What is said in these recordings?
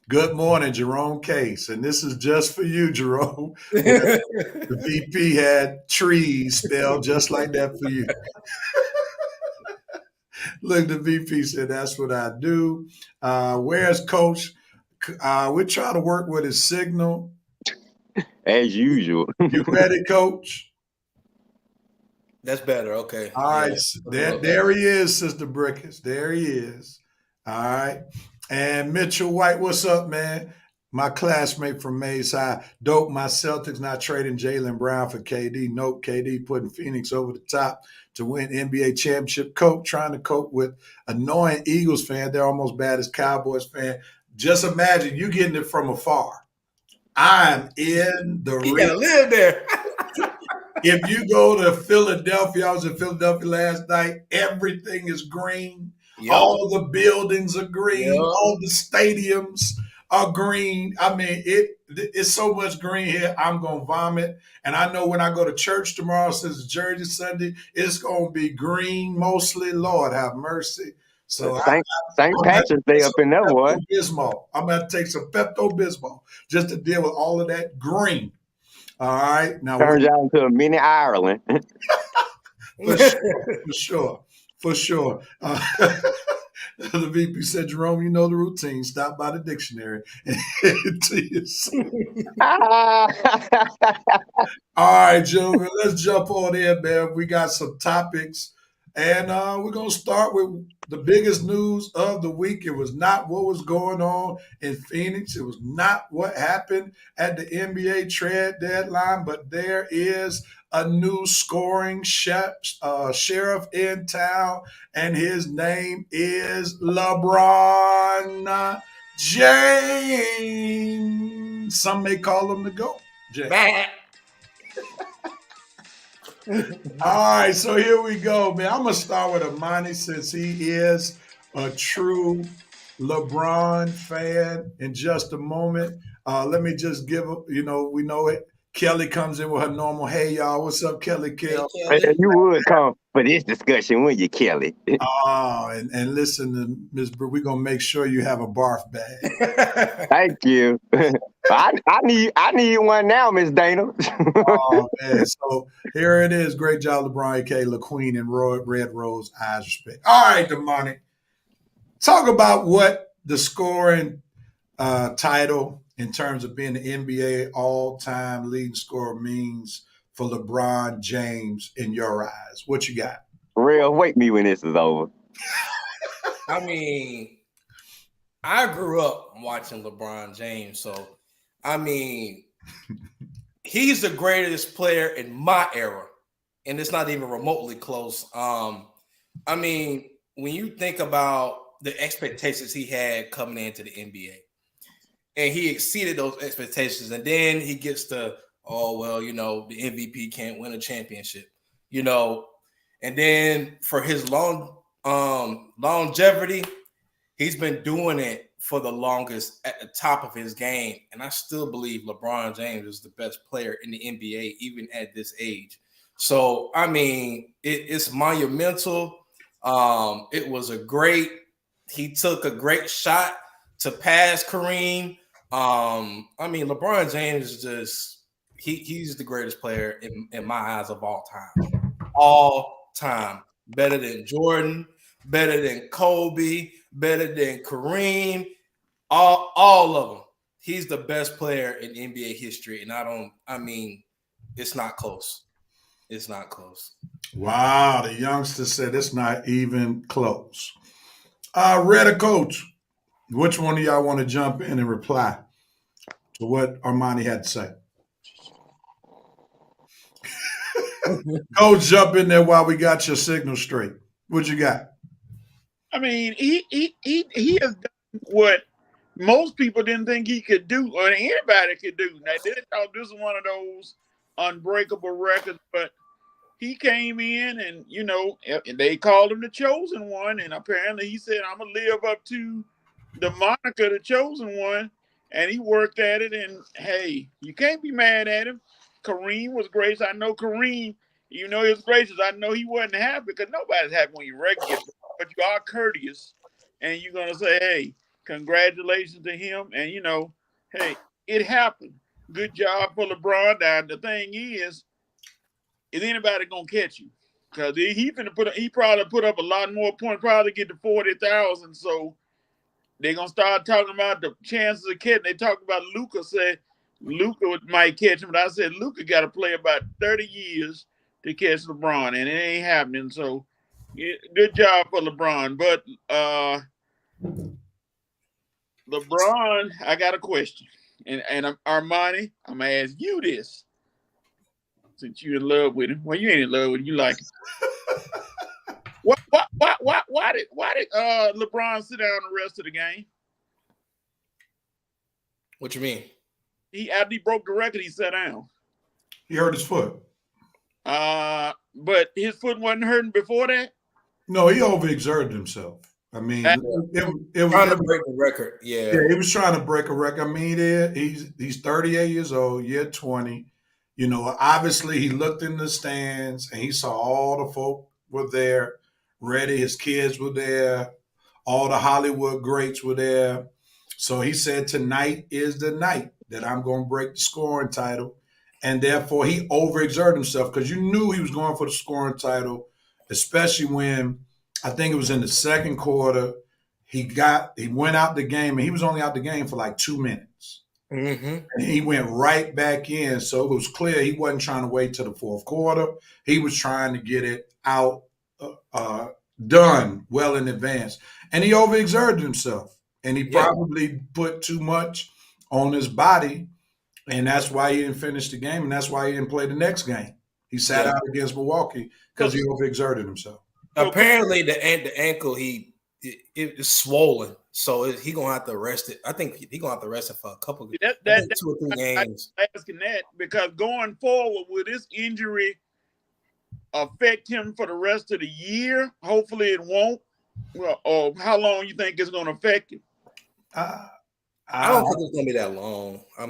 Good morning, Jerome Case. And this is just for you, Jerome. The VP had trees spelled just like that for you. Look, the VP said, that's what I do. Where's Coach? We're trying to work with his signal. As usual. You ready, Coach? That's better. Okay. All right. There he is, Sister Brickens. There he is. All right. And Mitchell White, what's up, man? My classmate from Mays High. Dope, my Celtics not trading Jaylen Brown for KD. Nope, KD putting Phoenix over the top to win NBA championship. Cope trying to cope with annoying Eagles fan. They're almost bad as Cowboys fan. Just imagine you getting it from afar. I'm in the You gotta live there. If you go to Philadelphia, I was in Philadelphia last night, everything is green. Yep. All the buildings are green. Yep. All the stadiums are green. I mean, it's so much green here, I'm going to vomit. And I know when I go to church tomorrow, since it's Jersey Sunday, it's going to be green mostly. Lord, have mercy. So St. Patrick's Day up in there, boy. I'm going to take some Pepto-Bismol just to deal with all of that green. All right. Now turns out into a mini Ireland. For sure. The VP said, Jerome, you know the routine. Stop by the dictionary and to you. All right, gentlemen, let's jump on in, man. We got some topics, and we're going to start with the biggest news of the week. It was not what was going on in Phoenix. It was not what happened at the NBA trade deadline, but there is a new scoring sheriff in town, and his name is LeBron James. Some may call him the GOAT. All right, so here we go, man. I'm going to start with Armani since he is a true LeBron fan in just a moment. Let me just give, we know it. Kelly comes in with her normal, hey, y'all, what's up, Kelly? Hey, you would come for this discussion, wouldn't you, Kelly? And listen, to Ms. Brew, we're going to make sure you have a barf bag. Thank you. I need one now, Miss Dana. Oh, man. So here it is. Great job, LeBron, A.K.A. LaQueen and Red Rose, eyes respect. All right, Damani. Talk about what the scoring title in terms of being the NBA all-time leading scorer means for LeBron James in your eyes. What you got? Real, wake me when this is over. I mean, I grew up watching LeBron James, so I mean, he's the greatest player in my era, and it's not even remotely close. I mean, when you think about the expectations he had coming into the NBA, and he exceeded those expectations, and then he gets to, the MVP can't win a championship, and then for his longevity, he's been doing it for the longest at the top of his game. And I still believe LeBron James is the best player in the NBA, even at this age. So, I mean, it's monumental. He took a great shot to pass Kareem. I mean, LeBron James is just, he's the greatest player in my eyes of all time. All time. Better than Jordan, better than Kobe, better than Kareem, all of them. He's the best player in NBA history, and it's not close. It's not close. Wow, the youngster said it's not even close. Redder Coach, which one of y'all want to jump in and reply to what Armani had to say? Coach, jump in there while we got your signal straight. What you got? I mean, he has done what most people didn't think he could do, or anybody could do. Now, they thought this was one of those unbreakable records, but he came in and, they called him the chosen one, and apparently he said, I'm going to live up to the moniker, the chosen one, and he worked at it, and, hey, you can't be mad at him. Kareem was gracious. I know Kareem, he was gracious. I know he wasn't happy because nobody's happy when you regular, but you are courteous, and you're going to say, hey, Congratulations to him. And hey, it happened. Good job for LeBron. Now the thing is anybody gonna catch you? Because he probably put up a lot more points, probably get to 40,000. So they're gonna start talking about the chances of catching. They talk about Luka. Said Luka might catch him, but I said Luka got to play about 30 years to catch LeBron, and it ain't happening. So, good job for LeBron. But LeBron, I got a question, and Armani, I'm gonna ask you this since you're in love with him. Well, you ain't in love with him. You like him. Why did LeBron sit down the rest of the game? What you mean? After he broke the record, he sat down. He hurt his foot. But his foot wasn't hurting before that. No, he overexerted himself. I mean, it was trying to break the record. Yeah, he was trying to break a record. I mean, he's 38 years old, year 20. Obviously he looked in the stands and he saw all the folk were there, ready. His kids were there. All the Hollywood greats were there. So he said, tonight is the night that I'm going to break the scoring title. And therefore, he overexerted himself because you knew he was going for the scoring title, especially when I think it was in the second quarter. He went out the game, and he was only out the game for like 2 minutes. Mm-hmm. And he went right back in. So it was clear he wasn't trying to wait till the fourth quarter. He was trying to get it out, done well in advance. And he overexerted himself. And he probably put too much on his body, and that's why he didn't finish the game, and that's why he didn't play the next game. He sat out against Milwaukee because he overexerted himself. Apparently, the ankle it's swollen, so he gonna have to rest it. I think he gonna have to rest it for a couple of 2 or 3 games. I'm asking that because going forward, will this injury affect him for the rest of the year? Hopefully, it won't. Well, or how long you think it's gonna affect him? I don't think it's gonna be that long. I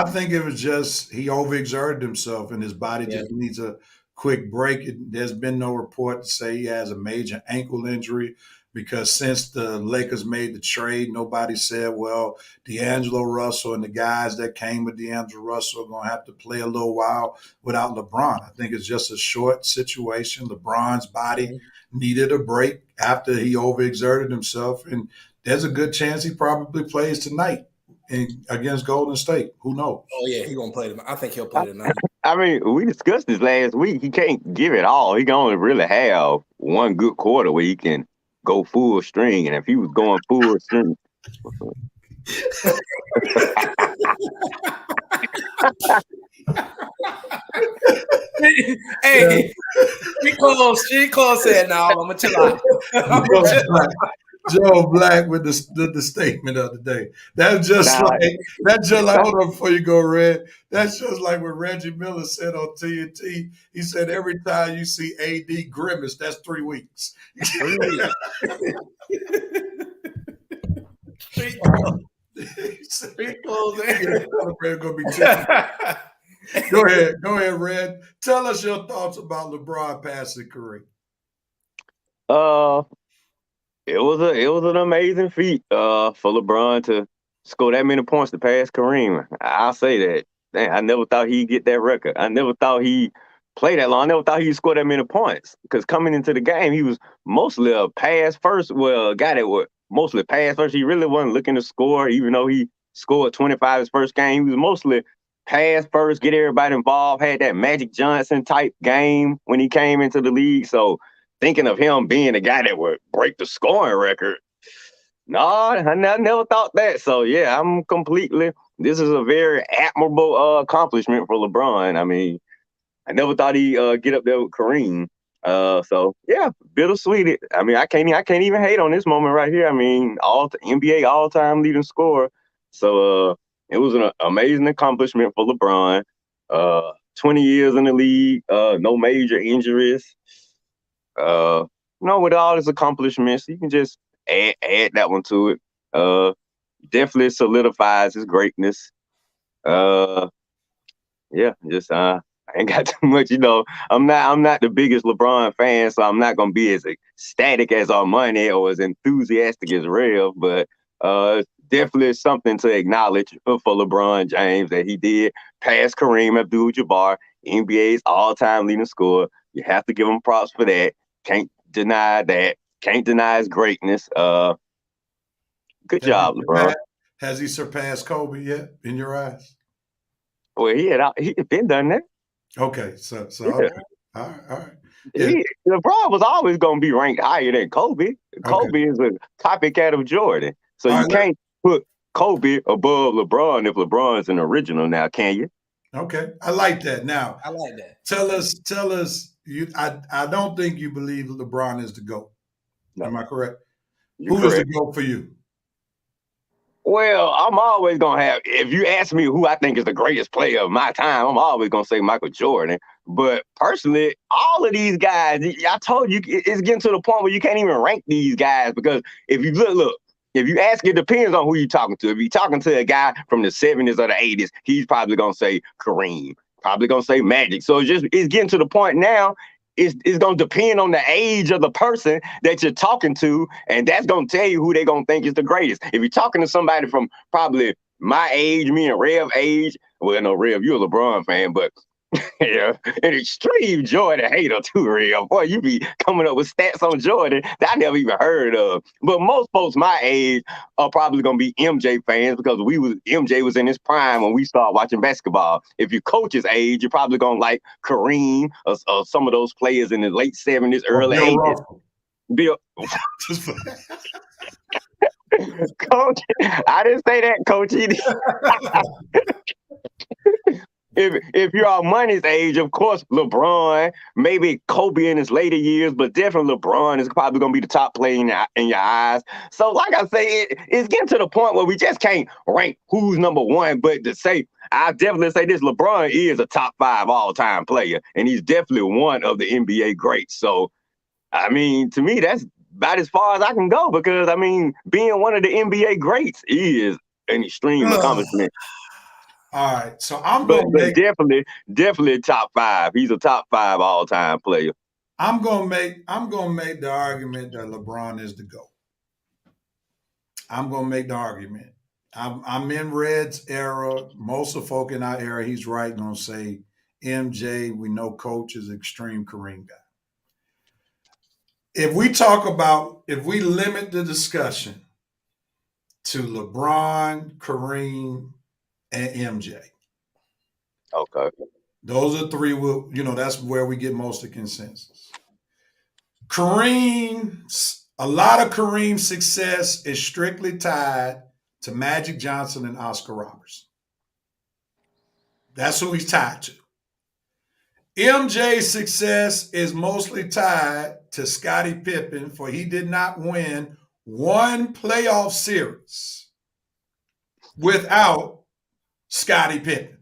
think it was just he overexerted himself and his body just needs a quick break. There's been no report to say he has a major ankle injury because since the Lakers made the trade, nobody said, well, D'Angelo Russell and the guys that came with D'Angelo Russell are going to have to play a little while without LeBron. I think it's just a short situation. LeBron's body needed a break after he overexerted himself, and there's a good chance he probably plays tonight against Golden State. Who knows? Oh, yeah, he's going to play tonight. I think he'll play tonight. I mean, we discussed this last week. He can't give it all. He can only really have one good quarter where he can go full string. And if he was going full string. Hey, she close said, no, I'm going to chill out. Joe Black with the statement of the day. That's just like hold on before you go, Red. That's just like what Reggie Miller said on TNT. He said every time you see AD grimace, that's 3 weeks. 3 weeks. Street clothes. Gonna be Go ahead, Red. Tell us your thoughts about LeBron passing Kareem. It was an amazing feat for LeBron to score that many points to pass Kareem. I'll say that. Dang, I never thought he'd get that record. I never thought he'd play that long. I never thought he'd score that many points because coming into the game, he was mostly a pass first. Well, a guy that would mostly pass first. He really wasn't looking to score, even though he scored 25 his first game. He was mostly pass first, get everybody involved, had that Magic Johnson type game when he came into the league. So thinking of him being a guy that would break the scoring record, no, I never thought that. So, yeah, this is a very admirable accomplishment for LeBron. I mean, I never thought he'd get up there with Kareem. So, yeah, bittersweet. I mean, I can't even hate on this moment right here. I mean, NBA all-time leading scorer. So, it was an amazing accomplishment for LeBron. 20 years in the league, no major injuries. With all his accomplishments, you can just add that one to it. Definitely solidifies his greatness. I ain't got too much, I'm not the biggest LeBron fan, so I'm not gonna be as ecstatic as Armani or as enthusiastic as Rev, but definitely something to acknowledge for LeBron James that he did pass Kareem Abdul-Jabbar, NBA's all-time leading scorer. You have to give him props for that. Can't deny that. Can't deny his greatness. Good Has he job, LeBron. surpassed, has he surpassed Kobe yet in your eyes? Well, he had been done that. Okay, so Yeah. okay. All right. Yeah, LeBron was always going to be ranked higher than Kobe. okay. Kobe is a copycat of Jordan. So All you right, can't put Kobe above LeBron if LeBron's an original now, can you? okay. I like that. Now, I like that. tell us. I don't think you believe LeBron is the GOAT. No, Am I correct? you're Who is the correct. GOAT for you? Well, I'm always going to have, if you ask me who I think is the greatest player of my time, I'm always going to say Michael Jordan. But personally, all of these guys, I told you, it's getting to the point where you can't even rank these guys because if you look, if you ask, it depends on who you're talking to. If you're talking to a guy from the 70s or the 80s, he's probably going to say Kareem, probably going to say Magic. So it's getting to the point now, it's going to depend on the age of the person that you're talking to, and that's going to tell you who they're going to think is the greatest. If you're talking to somebody from probably my age, me and Rev age, well, no, Rev, you're a LeBron fan, but yeah, an extreme Jordan hater too, real boy. You be coming up with stats on Jordan that I never even heard of. But most folks my age are probably gonna be MJ fans because MJ was in his prime when we started watching basketball. If you coach's age, you're probably gonna like Kareem or some of those players in the late 70s, Or early Bill 80s. Russell? Bill, coach, I didn't say that, coach. If you're Armani's age, of course, LeBron, maybe Kobe in his later years, but definitely LeBron is probably going to be the top player in your eyes. So, like I say, it's getting to the point where we just can't rank who's number one. But to say, I definitely say this: LeBron is a top 5 all-time player, and he's definitely one of the NBA greats. So, I mean, to me, that's about as far as I can go because, I mean, being one of the NBA greats is an extreme accomplishment. All right, so I'm But gonna make definitely top 5. He's a top 5 all time player. I'm gonna make the argument that LeBron is the GOAT. I'm gonna make the argument. I'm in Red's era. Most of folk in our era, he's right, gonna say MJ. We know Coach is extreme Kareem guy. If we limit the discussion to LeBron, Kareem, and MJ, Okay. those are three. That's where we get most of the consensus. A lot of Kareem's success is strictly tied to Magic Johnson and Oscar Robertson. That's who he's tied to. MJ's success is mostly tied to Scottie Pippen, for he did not win one playoff series without Scottie Pippen.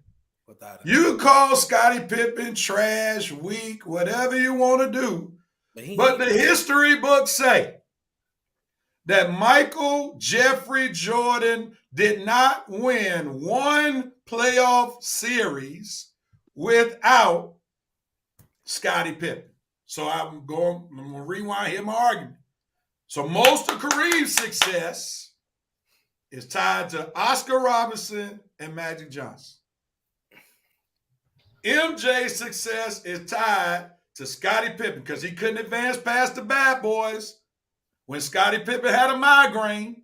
You call Scottie Pippen trash, weak, whatever you want to do, but the history books say that Michael Jeffrey Jordan did not win one playoff series without Scottie Pippen. So I'm going to rewind here my argument. So most of Kareem's success is tied to Oscar Robertson and Magic Johnson. MJ's success is tied to Scottie Pippen because he couldn't advance past the bad boys. When Scottie Pippen had a migraine,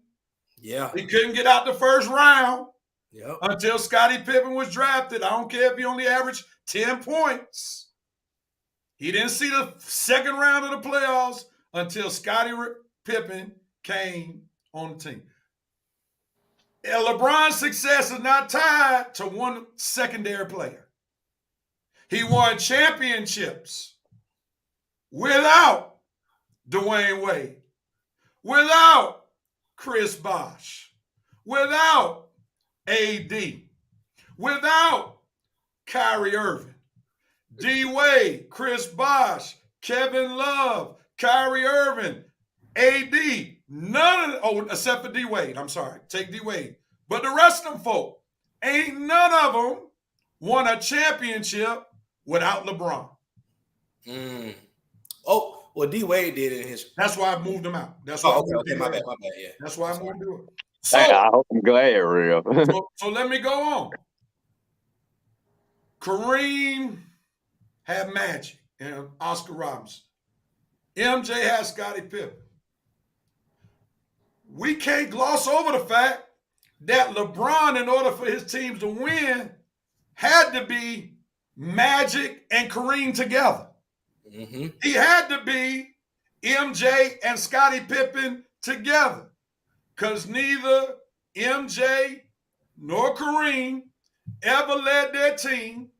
he couldn't get out the first round until Scottie Pippen was drafted. I don't care if he only averaged 10 points. He didn't see the second round of the playoffs until Scottie Pippen came on the team. And LeBron's success is not tied to one secondary player. He won championships without Dwayne Wade, without Chris Bosh, without AD, without Kyrie Irving, D Wade, Chris Bosh, Kevin Love, Kyrie Irving, AD, except for D Wade. I'm sorry, take D Wade. But the rest of them folk, ain't none of them won a championship without LeBron. Oh, well, D Wade did it in his. That's why I moved him out. That's why. Okay, my bad. Yeah. That's why I moved him out. I'm glad, real. So let me go on. Kareem had Magic and Oscar Robinson. MJ had Scottie Pippen. We can't gloss over the fact that LeBron, in order for his teams to win, had to be Magic and Kareem together. Mm-hmm. He had to be MJ and Scottie Pippen together, because neither MJ nor Kareem ever led their team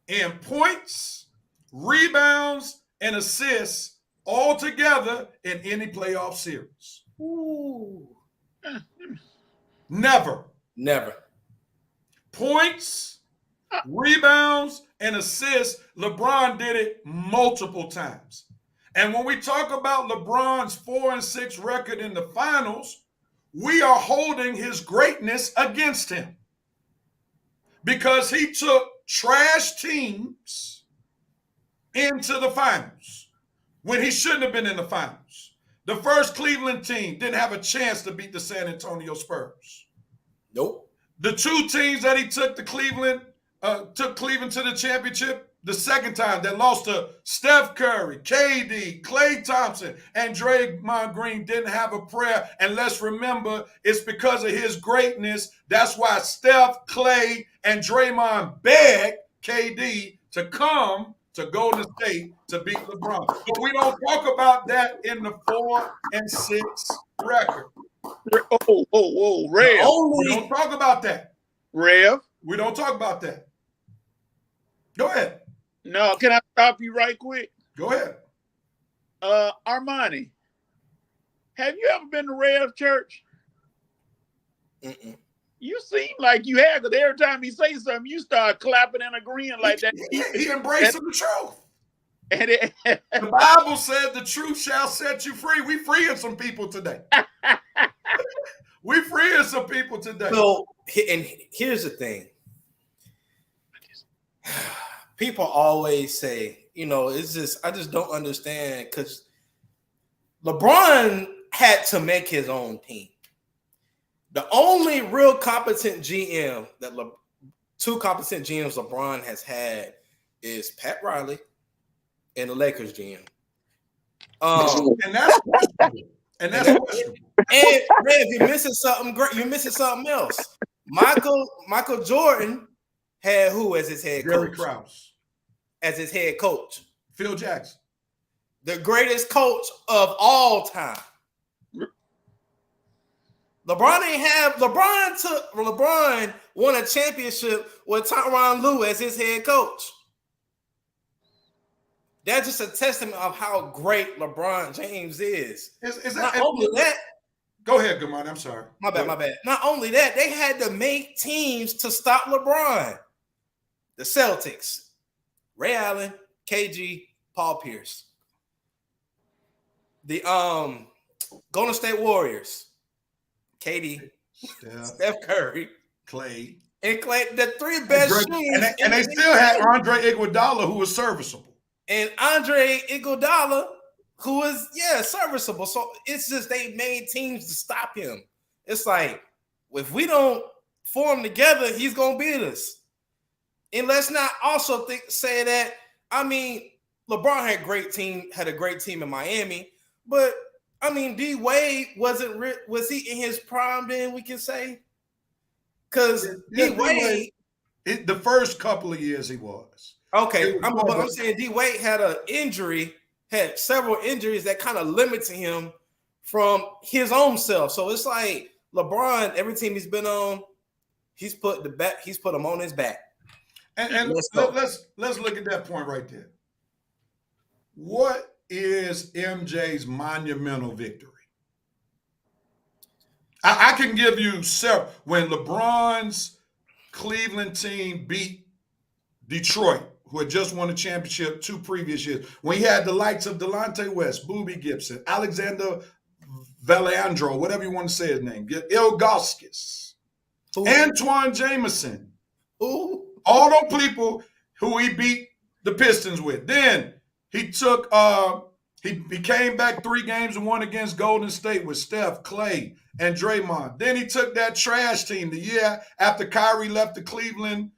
in points, rebounds, and assists all together in any playoff series. Ooh. Never. Points, rebounds, and assists, LeBron did it multiple times. And when we talk about LeBron's 4-6 record in the finals, we are holding his greatness against him, because he took trash teams into the finals when he shouldn't have been in the finals. The first Cleveland team didn't have a chance to beat the San Antonio Spurs. Nope. The two teams that he took Cleveland to the championship the second time, that lost to Steph Curry, KD, Klay Thompson, and Draymond Green, didn't have a prayer. And let's remember, it's because of his greatness. That's why Steph, Klay, and Draymond begged KD to come to Golden State to beat LeBron. But we don't talk about that in the 4-6 record. Whoa, Rev. We don't talk about that. Rev. We don't talk about that. Go ahead. No, can I stop you right quick? Go ahead. Armani, have you ever been to Rev Church? Mm-mm. You seem like you have, because every time he say something, you start clapping and agreeing like that. He embracing the truth. And The Bible said the truth shall set you free. We freeing some people today. We freeing some people today. So, and here's the thing. People always say, it's just, I just don't understand, because LeBron had to make his own team. The only real competent GM two competent GMs LeBron has had is Pat Riley and the Lakers GM. And that's questionable. And Rev, you're missing something great. You're missing something else. Michael Jordan had who as his head Jerry coach? Krause. As his head coach. Phil Jackson. The greatest coach of all time. LeBron won a championship with Tyronn Lue as his head coach. That's just a testament of how great LeBron James is. Not only that. Go ahead, Gamon. I'm sorry. My bad. Not only that, they had to make teams to stop LeBron. The Celtics, Ray Allen, KG, Paul Pierce. The Golden State Warriors, KD, Steph Curry, Klay. And Klay, the three best shooters. And they still had Andre Iguodala, who was serviceable. And Andre Iguodala, who was, serviceable. So it's just they made teams to stop him. It's like, if we don't form together, he's going to beat us. And let's not also say that, LeBron had a great team in Miami, but D Wade was he in his prime then, we can say? Because D Wade, the first couple of years he was. Okay, I'm saying D Wade had several injuries that kind of limited him from his own self. So it's like LeBron, every team he's been on, he's put him on his back. And let's look at that point right there. What is MJ's monumental victory? I can give you several. When LeBron's Cleveland team beat Detroit, who had just won the championship 2 previous years, when he had the likes of Delonte West, Boobie Gibson, Alexander Valeandro, whatever you want to say his name, Ilgauskas, Antoine Jameson, all those people who he beat the Pistons with. Then he took he came back 3 games and won against Golden State with Steph, Clay, and Draymond. Then he took that trash team the year after Kyrie left the Cleveland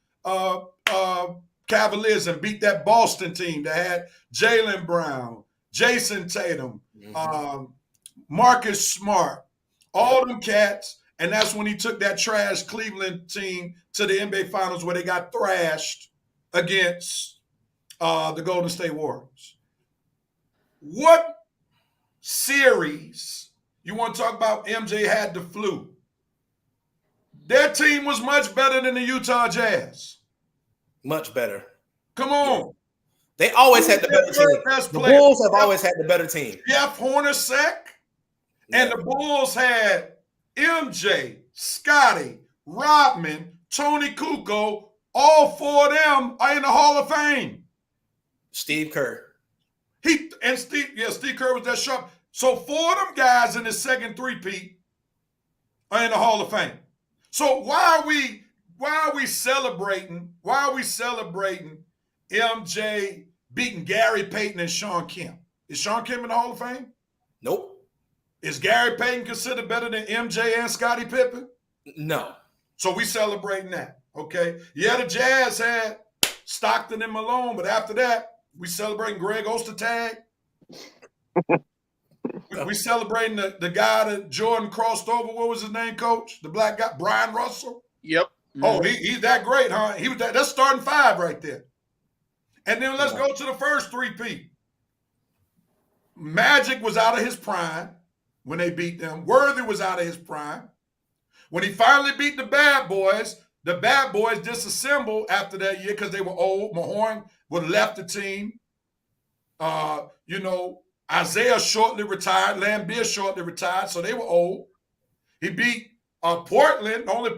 Cavaliers and beat that Boston team that had Jaylen Brown, Jason Tatum, Marcus Smart, all them cats. And that's when he took that trash Cleveland team to the NBA Finals where they got thrashed against the Golden State Warriors. What series you want to talk about? MJ had the flu. Their team was much better than the Utah Jazz. Much better. Come on. Yeah. They always had the better team. The Bulls have always had the better team. Jeff Hornacek and the Bulls had MJ, Scotty, Rodman, Tony Kukoc. All 4 of them are in the Hall of Fame. Steve Kerr. Steve Kerr was that sharp. So 4 of them guys in the second three-peat are in the Hall of Fame. So why are we celebrating? Why are we celebrating MJ beating Gary Payton and Sean Kemp? Is Sean Kemp in the Hall of Fame? Nope. Is Gary Payton considered better than MJ and Scottie Pippen? No. So we celebrating that, okay? Yeah, the Jazz had Stockton and Malone, but after that, we celebrating Greg Ostertag. We celebrating the guy that Jordan crossed over. What was his name, Coach? The black guy, Brian Russell? Yep. Oh, he's that great, huh? He was that's starting 5 right there. And then let's go to the first three-peat. Magic was out of his prime when they beat them. Worthy was out of his prime. When he finally beat the Bad Boys disassembled after that year because they were old. Mahorn would have left the team. Isaiah shortly retired. Lambeer shortly retired, so they were old. He beat Portland. The only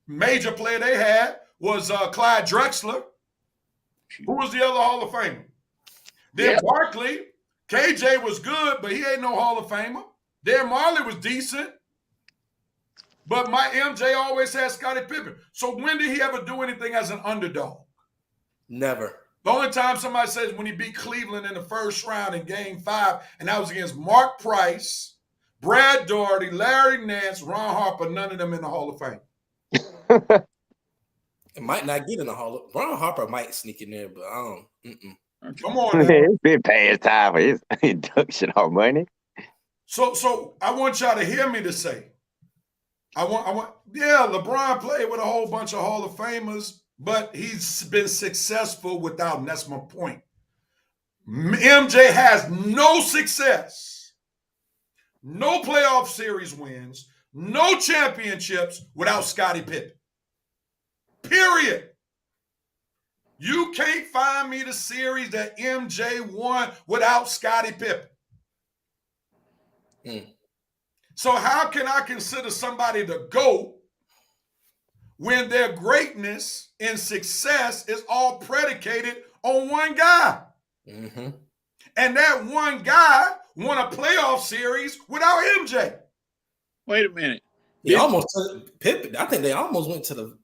major player they had was Clyde Drexler, who was the other Hall of Famer. Then Barkley, KJ was good, but he ain't no Hall of Famer. Darren Marley was decent, but my MJ always had Scottie Pippen. So when did he ever do anything as an underdog? Never. The only time somebody says when he beat Cleveland in the first round in Game 5, and that was against Mark Price, Brad Daugherty, Larry Nance, Ron Harper, none of them in the Hall of Fame. It might not get in the Hall of Fame. Ron Harper might sneak in there, but I don't. Come on now. It's been past time for his induction on money. So I want y'all to hear me to say, LeBron played with a whole bunch of Hall of Famers, but he's been successful without them. That's my point. MJ has no success, no playoff series wins, no championships without Scottie Pippen. Period. You can't find me the series that MJ won without Scottie Pippen. So how can I consider somebody the GOAT when their greatness and success is all predicated on one guy? Mm-hmm. And that one guy won a playoff series without MJ. Wait a minute. He almost Pippen. I think they almost went to the.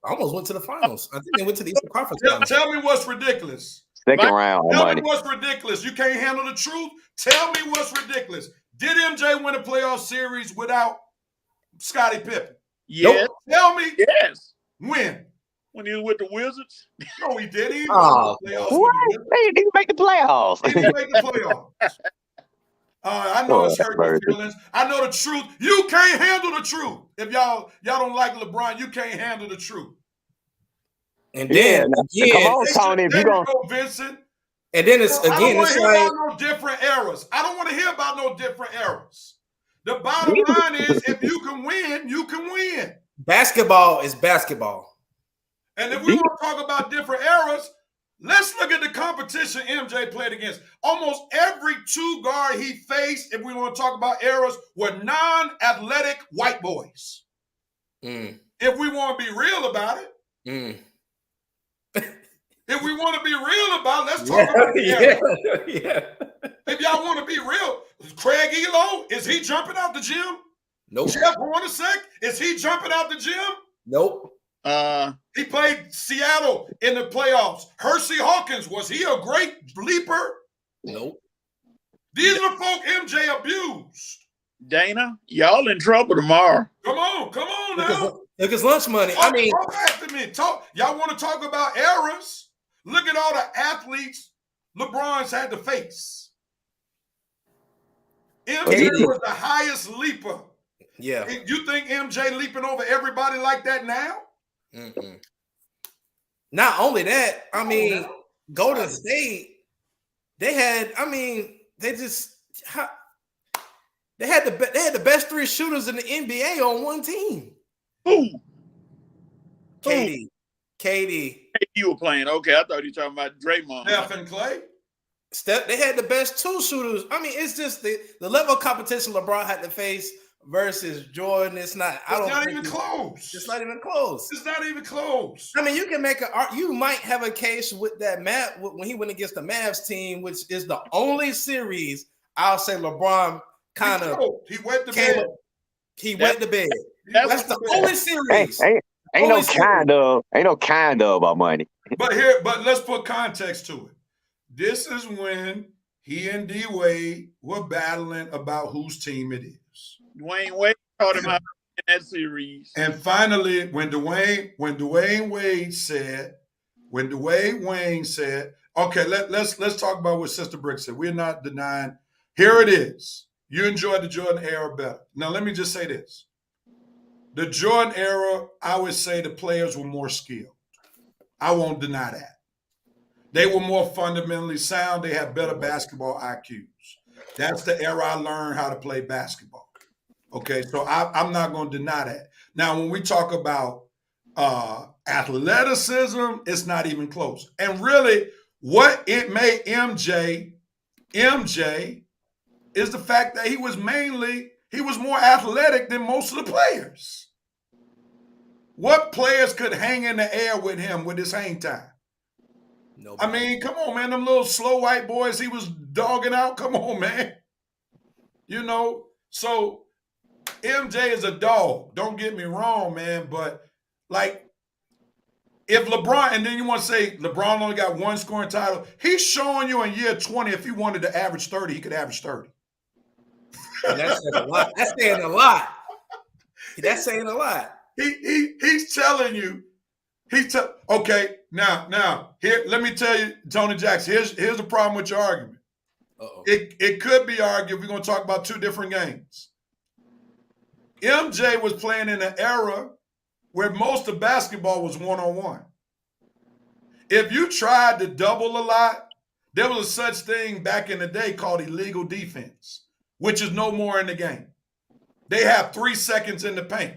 Almost went to the finals. I think they went to the Eastern Conference. Tell me what's ridiculous. Second round. Tell me what's ridiculous. You can't handle the truth. Tell me what's ridiculous. Did MJ win a playoff series without Scottie Pippen? Yes. Nope. Tell me. Yes. When? When he was with the Wizards? No, he didn't. He what? They didn't make the playoffs. He didn't make the playoffs. I know it's hurt your feelings. I know the truth. You can't handle the truth. If y'all don't like LeBron, you can't handle the truth. And then come on, Tony, if you go, Vincent. And then it's I don't want to hear like about no different eras. I don't want to hear about no different eras. The bottom line is, if you can win, you can win. Basketball is basketball. And if we want to talk about different eras, let's look at the competition MJ played against. Almost every 2 guard he faced, if we want to talk about eras, were non-athletic white boys. If we want to be real about it. If we want to be real about it, let's talk about the era. If y'all want to be real, Craig Elo, is he jumping out the gym? Nope. Jeff Hornacek, is he jumping out the gym? Nope. He played Seattle in the playoffs. Hersey Hawkins, was he a great leaper? Nope. These are the folk MJ abused. Dana, y'all in trouble tomorrow. Come on now. Look, it's lunch money. Talk back to me. Y'all want to talk about errors? Look at all the athletes LeBron's had to face. MJ was the highest leaper. Yeah. You think MJ leaping over everybody like that now? Mm-mm. Not only that, I mean, Golden State, they had the best 3 shooters in the NBA on one team. Who? KD. You were playing. Okay, I thought you were talking about Draymond. Steph and Clay. They had the best 2 shooters. I mean, it's just the level of competition LeBron had to face versus Jordan. It's not even close. It's not even close. It's not even close. I mean, you can you might have a case with that when he went against the Mavs team, which is the only series I'll say LeBron kind of he wet the bed. He wet the bed. That's the only series. Ain't no kind of about money. But let's put context to it. This is when he and D Wade were battling about whose team it is. Dwayne Wade taught him how to in that series. And finally, when Dwayne Wayne said, okay, let's talk about what Sister Brick said. We're not denying. Here it is. You enjoyed the Jordan era better. Now, let me just say this. The Jordan era, I would say the players were more skilled. I won't deny that. They were more fundamentally sound. They had better basketball IQs. That's the era I learned how to play basketball. Okay, so I'm not going to deny that. Now, when we talk about athleticism, it's not even close. And really, what it made MJ is the fact that he was more athletic than most of the players. What players could hang in the air with him with his hang time? Nobody. I mean, come on, man. Them little slow white boys he was dogging out. Come on, man. So MJ is a dog. Don't get me wrong, man. But, like, if LeBron, and then you want to say LeBron only got 1 scoring title, he's showing you in year 20, if he wanted to average 30, he could average 30. And that's saying a lot. That's saying a lot. That's saying a lot. He's telling you. Okay, now here. Let me tell you, Tony Jackson. Here's the problem with your argument. Uh-oh. It could be argued. We're going to talk about 2 different games. MJ was playing in an era where most of basketball was one-on-one. If you tried to double a lot, there was a such thing back in the day called illegal defense, which is no more in the game. They have 3 seconds in the paint.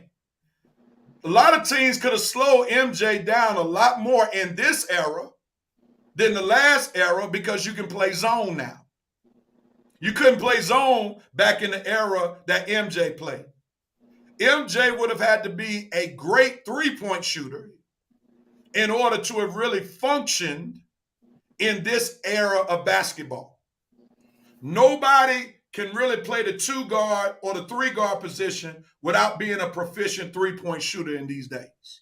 A lot of teams could have slowed MJ down a lot more in this era than the last era because you can play zone now. You couldn't play zone back in the era that MJ played. MJ would have had to be a great 3-point shooter in order to have really functioned in this era of basketball. Nobody can really play the 2-guard or the 3-guard position without being a proficient 3-point shooter in these days.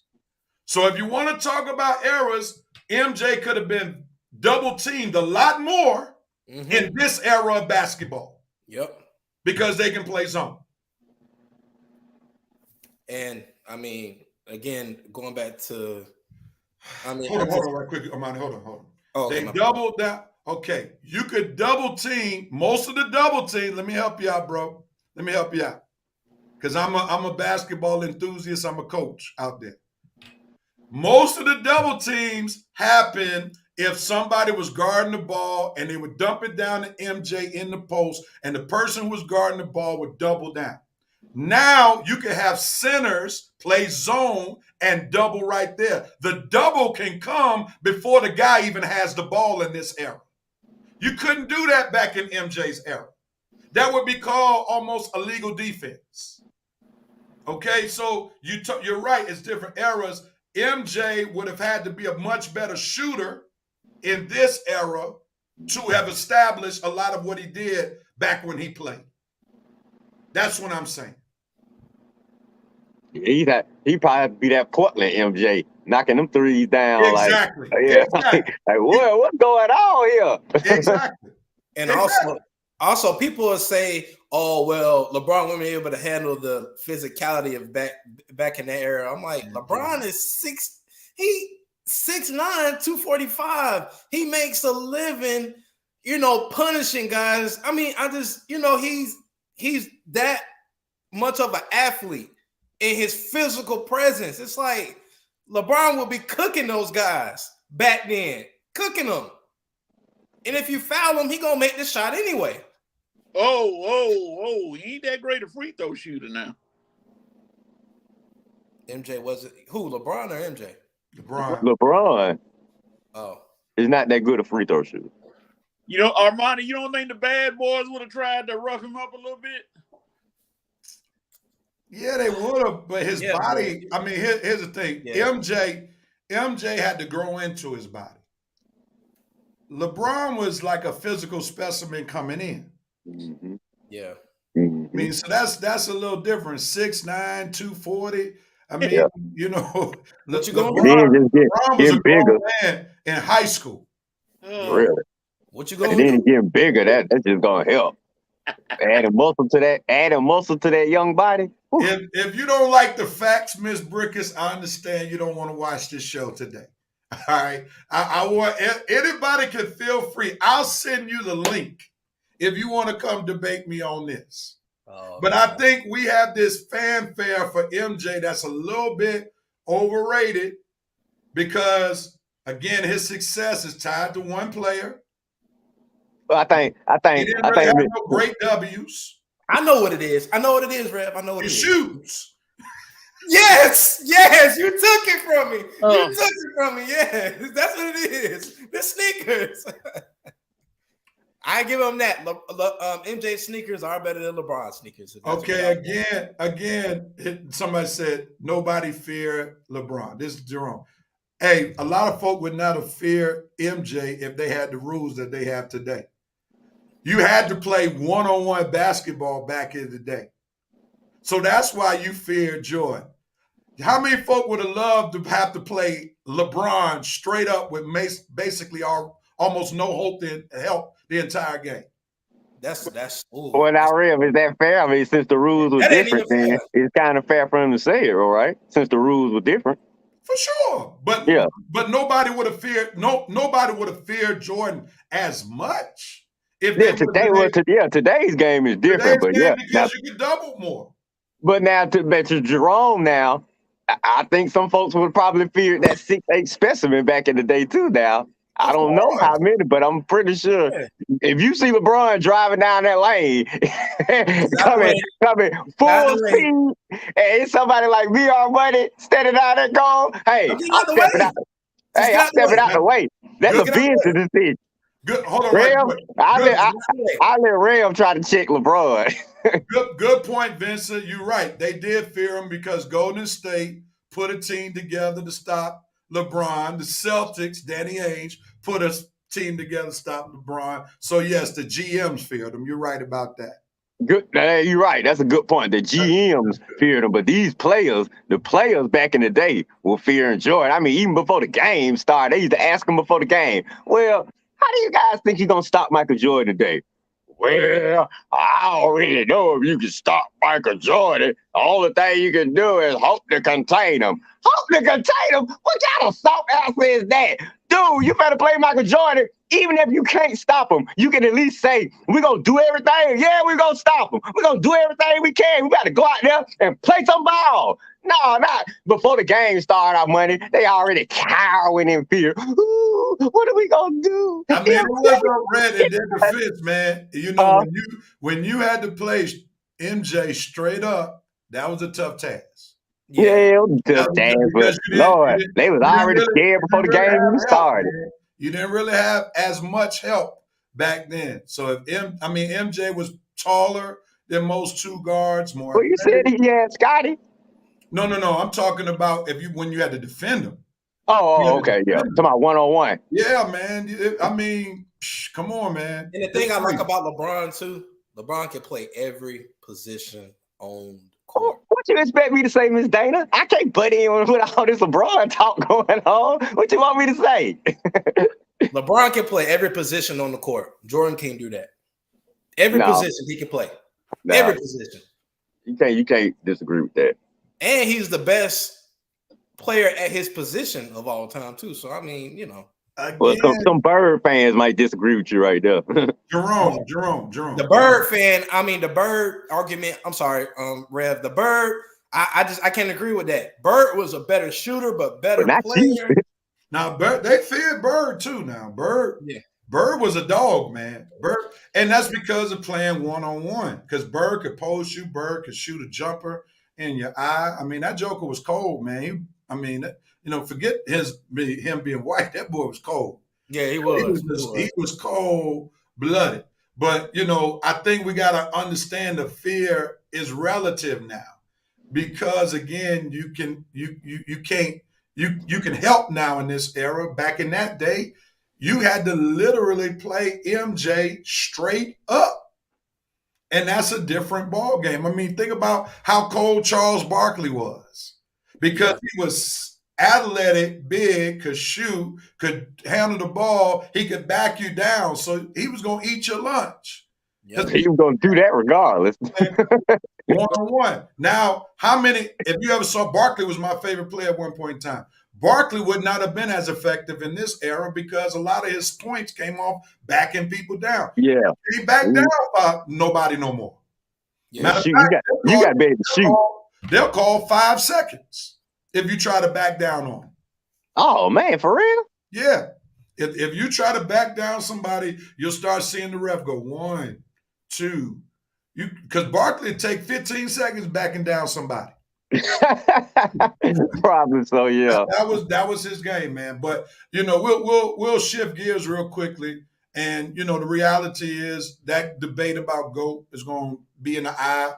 So if you want to talk about eras, MJ could have been double teamed a lot more in this era of basketball. Yep. Because they can play zone. And I mean, again, going back to, hold on right quick, Armani, hold on. Oh, they doubled that. Okay, you could double team most of the double team. Let me help you out, bro. Let me help you out. Because I'm a basketball enthusiast. I'm a coach out there. Most of the double teams happen if somebody was guarding the ball and they would dump it down to MJ in the post, and the person who was guarding the ball would double down. Now you can have centers play zone and double right there. The double can come before the guy even has the ball in this era. You couldn't do that back in MJ's era. That would be called almost illegal defense. Okay, so you're right. It's different eras. MJ would have had to be a much better shooter in this era to have established a lot of what he did back when he played. That's what I'm saying. He probably have to be that Portland MJ, knocking them threes down. Exactly. Yeah, Exactly. what's going on here? Exactly. And Exactly. also people will say, "Oh well, LeBron wasn't able to handle the physicality of back in that era." I'm like, LeBron is 6'9", 245. He makes a living, punishing guys. I mean, he's that much of an athlete in his physical presence. It's like LeBron will be cooking those guys back then, cooking them. And if you foul him, he gonna make the shot anyway. Oh, he ain't that great a free throw shooter now. MJ was it who? LeBron or MJ? LeBron. Oh, is not that good a free throw shooter. Armani, you don't think the bad boys would have tried to rough him up a little bit? Yeah, they would have, but his body. I mean, here's the thing: MJ had to grow into his body. LeBron was like a physical specimen coming in. Mm-hmm. Yeah. Mm-hmm. I mean, so that's a little different. 6'9", 240. I mean, what you going LeBron was a grown man in high school. Really? What you going to do? And then getting bigger, that's just gonna help. Adding muscle to that young body. If you don't like the facts, Miss Brickus, I understand you don't want to watch this show today. All right. I want anybody can feel free. I'll send you the link if you want to come debate me on this. But I think we have this fanfare for MJ that's a little bit overrated because, again, his success is tied to one player. I think he didn't really have no great W's. I know what it is. Rev. I know what it is. Shoes. Yes, you took it from me. You took it from me. Yes, that's what it is. The sneakers. I give him that. MJ sneakers are better than LeBron sneakers. Okay, again, somebody said nobody feared LeBron. This is Jerome. Hey, a lot of folk would not have feared MJ if they had the rules that they have today. You had to play one-on-one basketball back in the day. So that's why you feared Jordan. How many folk would have loved to have to play LeBron straight up with basically almost no hope to help the entire game? That's well, now, Rev, is that fair? I mean, since the rules were different, then it's kind of fair for him to say it, all right? Since the rules were different. For sure. But nobody would have feared nobody would have feared Jordan as much. Today's game is different, because you can double more. But now to Jerome now, I think some folks would probably fear that 6'8" specimen back in the day too now. I don't know how many, but I'm pretty sure if you see LeBron driving down that lane, coming full speed, and it's somebody like me Armani standing out there going, hey, I'm stepping out the way. That's a business decision. Good. Hold on, Ram, I let Ram try to check LeBron. Good point, Vincent. You're right. They did fear him because Golden State put a team together to stop LeBron. The Celtics, Danny Ainge, put a team together to stop LeBron. So, yes, the GMs feared him. You're right about that. Good. You're right. That's a good point. The GMs feared him, but the players back in the day were fearing Jordan. I mean, even before the game started, they used to ask him before the game, well, how do you guys think you're going to stop Michael Jordan today? Well, I don't really know if you can stop Michael Jordan. The only thing you can do is hope to contain him. Hope to contain him? What kind of soft answer is that? Dude, you better play Michael Jordan. Even if you can't stop him, you can at least say, we're going to do everything. Yeah, we're going to stop him. We're going to do everything we can. We got to go out there and play some ball. No, not before the game started our money. They already cowering in fear. Ooh, what are we going to do? I mean, it was red in their defense, man. You know, when you had to play MJ straight up, that was a tough task. Yeah, tough task, but Lord, they was already scared before the game even started. You didn't really have as much help back then. So MJ was taller than most two guards. More. Well, you said he had Scotty. No. I'm talking about when you had to defend him. Oh, okay, yeah. Talking about 1-on-1. Yeah, man. I mean, come on, man. And the thing I like about LeBron too, LeBron can play every position on the court. What you expect me to say, Miss Dana? I can't butt in with all this LeBron talk going on. What you want me to say? LeBron can play every position on the court. Jordan can't do that. Every No. position he can play. No. Every position. You can't disagree with that. And he's the best player at his position of all time, too. So, I mean, you know. Well, Again, some Bird fans might disagree with you right there. Jerome. The Bird fan, I mean, the Bird argument, I'm sorry, Rev, the Bird, I can't agree with that. Bird was a better shooter, but better But not player. Now, Bird, they feared Bird too. Now, Bird was a dog, man. Bird, and that's because of playing one-on-one. Because Bird could post you, Bird could shoot a jumper in your eye. I mean, that Joker was cold, man. Forget him being white. That boy was cold. Yeah, he was. He was cold-blooded. But I think we got to understand the fear is relative now, because again, you can help now in this era. Back in that day, you had to literally play MJ straight up. And that's a different ball game. I mean, think about how cold Charles Barkley was, because he was athletic, big, could shoot, could handle the ball. He could back you down. So he was going to eat your lunch. Yep. He was going to do that regardless. One-on-one. Now, if you ever saw, Barkley was my favorite player at one point in time. Barkley would not have been as effective in this era because a lot of his points came off backing people down. Yeah. He backed down nobody no more. Yeah, you got to be able to shoot. They'll call 5 seconds if you try to back down on him. Oh, man, for real? Yeah. If you try to back down somebody, you'll start seeing the ref go 1, 2. Because Barkley would take 15 seconds backing down somebody. Probably so, yeah. That was his game, man. But we'll shift gears real quickly. And the reality is that debate about GOAT is going to be in the eye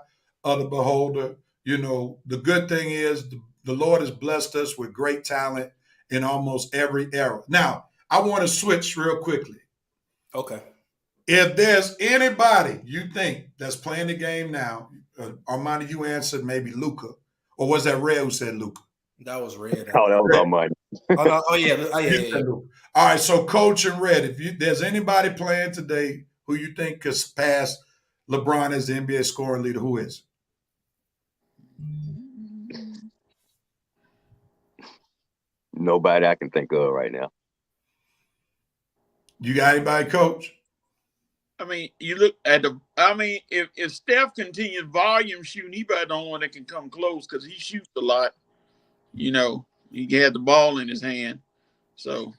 of the beholder. The good thing is the Lord has blessed us with great talent in almost every era. Now, I want to switch real quickly. Okay. If there's anybody you think that's playing the game now, Armani, you answered maybe Luka. Or was that Red who said Luka? That was Red. Oh, that was Armani. Yeah. All right, so Coach and Red, if there's anybody playing today who you think could pass LeBron as the NBA scoring leader, who is it? Nobody I can think of right now. You got anybody, Coach? I mean, you look at if Steph continues volume shooting, he probably the only one that can come close because he shoots a lot. He had the ball in his hand. So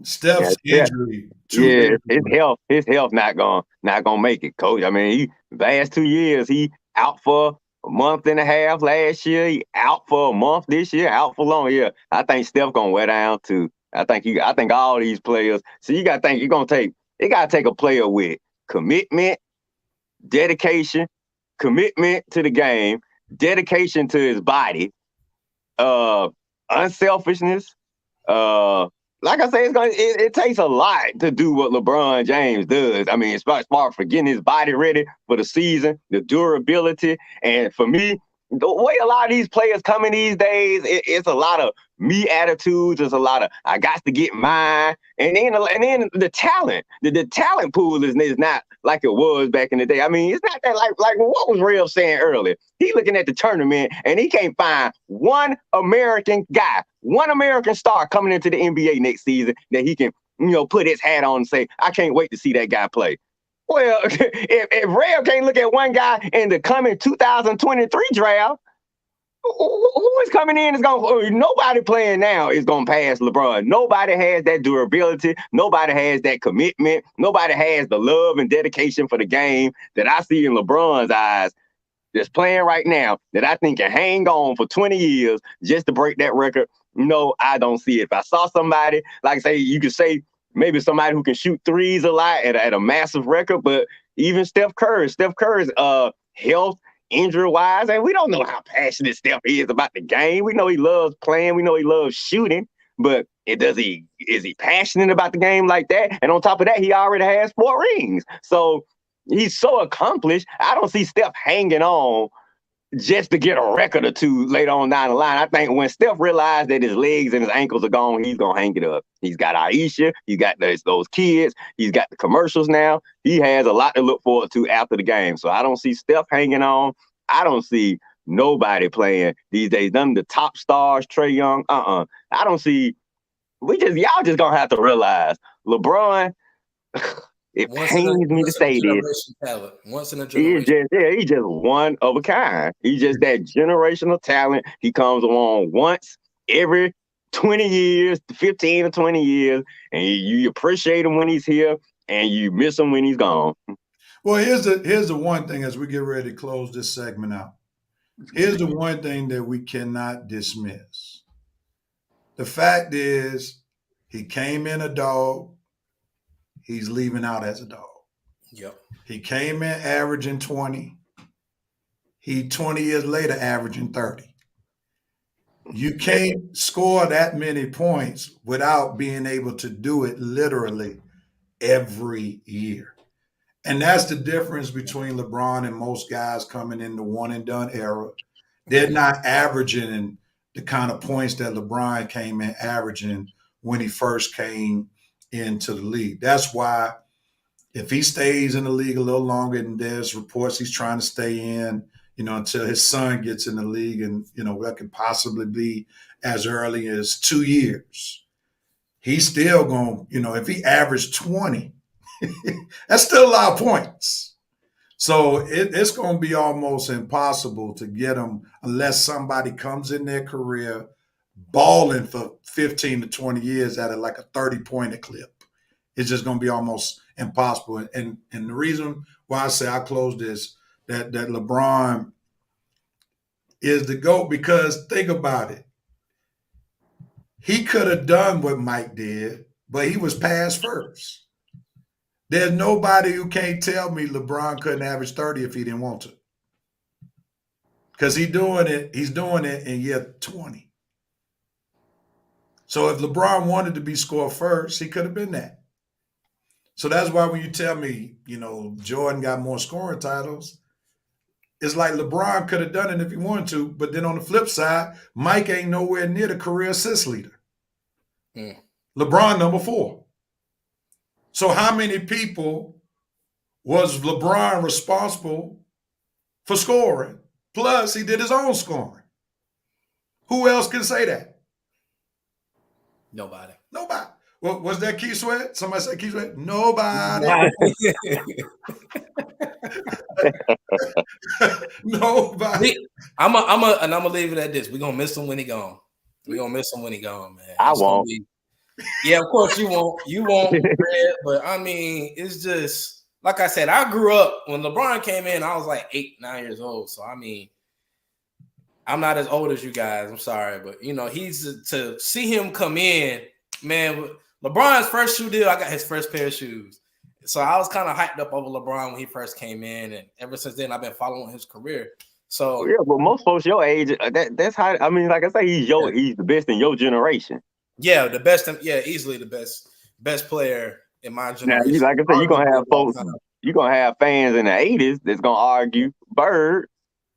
Steph's injury. His health not gonna make it, Coach. I mean, last 2 years, he out for a month and a half last year. He out for a month this year, out for long. Yeah, I think Steph gonna wear down too. I think all these players. So you gotta think it gotta take a player with commitment, dedication, commitment to the game, dedication to his body, unselfishness. Like I say, it takes a lot to do what LeBron James does. I mean, as far for getting his body ready for the season, the durability, and for me, the way a lot of these players coming these days, it's a lot of me attitudes. There's a lot of I got to get mine, and then the talent, the talent pool is not like it was back in the day. I mean, it's not that like what was Real saying earlier. He looking at the tournament and he can't find one American guy, one American star coming into the NBA next season that he can put his hat on and say, I can't wait to see that guy play. Well, if Real can't look at one guy in the coming 2023 draft, who is coming in is going? Nobody playing now is going to pass LeBron. Nobody has that durability. Nobody has that commitment. Nobody has the love and dedication for the game that I see in LeBron's eyes that's playing right now that I think can hang on for 20 years just to break that record. No, I don't see it. If I saw somebody, like say, you could say maybe somebody who can shoot threes a lot at a massive record, but even Steph Curry's health, injury-wise, and we don't know how passionate Steph is about the game. We know he loves playing. We know he loves shooting, but is he passionate about the game like that? And on top of that, he already has 4 rings. So he's so accomplished. I don't see Steph hanging on just to get a record or two later on down the line. I think when Steph realized that his legs and his ankles are gone, he's gonna hang it up. He's got Aisha, he's got those kids, he's got the commercials now. He has a lot to look forward to after the game. So I don't see Steph hanging on. I don't see nobody playing these days. None of the top stars, Trae Young. I don't see. Y'all just gonna have to realize LeBron. It pains me to say this. Once in a generation. He's just one of a kind. He's just that generational talent. He comes along once every 20 years, 15 or 20 years, and you appreciate him when he's here, and you miss him when he's gone. Well, here's the one thing as we get ready to close this segment out. Here's the one thing that we cannot dismiss. The fact is, he came in a dog. He's leaving out as a dog. Yep. He came in averaging 20. He 20 years later averaging 30. You can't score that many points without being able to do it literally every year. And that's the difference between LeBron and most guys coming in the one and done era. They're not averaging the kind of points that LeBron came in averaging when he first came into the league. That's why if he stays in the league a little longer, and there's reports he's trying to stay in, until his son gets in the league, and that could possibly be as early as 2 years. He's still going, if he averaged 20, that's still a lot of points. So it's going to be almost impossible to get him unless somebody comes in their career balling for 15 to 20 years at like a 30-point clip. It's just going to be almost impossible. And the reason why I say I close this, that LeBron is the GOAT, because think about it. He could have done what Mike did, but he was passed first. There's nobody who can't tell me LeBron couldn't average 30 if he didn't want to. Because he's doing it in year 20. So if LeBron wanted to be scored first, he could have been that. So that's why when you tell me, Jordan got more scoring titles, it's like LeBron could have done it if he wanted to. But then on the flip side, Mike ain't nowhere near the career assist leader. LeBron number 4. So how many people was LeBron responsible for scoring? Plus, he did his own scoring. Who else can say that? Nobody. Well, was that Keith Sweat? Somebody said Keith Sweat? Nobody. Nobody. I'm gonna leave it at this. We're gonna miss him when he gone. Man. I won't. Yeah, of course you won't. You won't, but I mean, it's just like I said. I grew up when LeBron came in. I was like 8, 9 years old. So I mean, I'm not as old as you guys. I'm sorry, but he's to see him come in, man. LeBron's first shoe deal, I got his first pair of shoes. So I was kind of hyped up over LeBron when he first came in, and ever since then I've been following his career. So yeah, but most folks your age, that's how. I mean, like I say, he's the best in your generation. Yeah, the best. Yeah, easily the best player in my generation. Now, like I said, you're gonna have folks. You're gonna have fans in the '80s that's gonna argue Bird.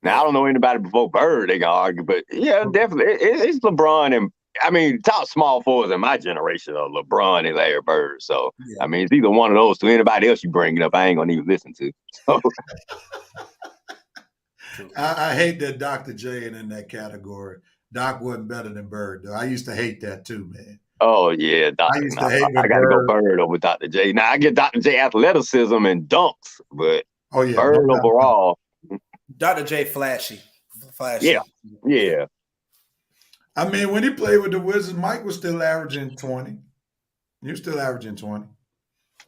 Now I don't know anybody before Bird they gonna argue, but yeah, definitely it's LeBron and. I mean, top small forwards in my generation are LeBron and Larry Bird. So, yeah. I mean, it's either one of those two. Anybody else you bring it up, I ain't going to even listen to. So. I hate that Dr. J ain't in that category. Doc wasn't better than Bird, though. I used to hate that too, man. Oh, yeah. I got to go Bird over Dr. J. Now, I get Dr. J athleticism and dunks, but Bird overall. Dr. J flashy. Yeah. I mean, when he played with the Wizards, Mike was still averaging 20. He was still averaging 20.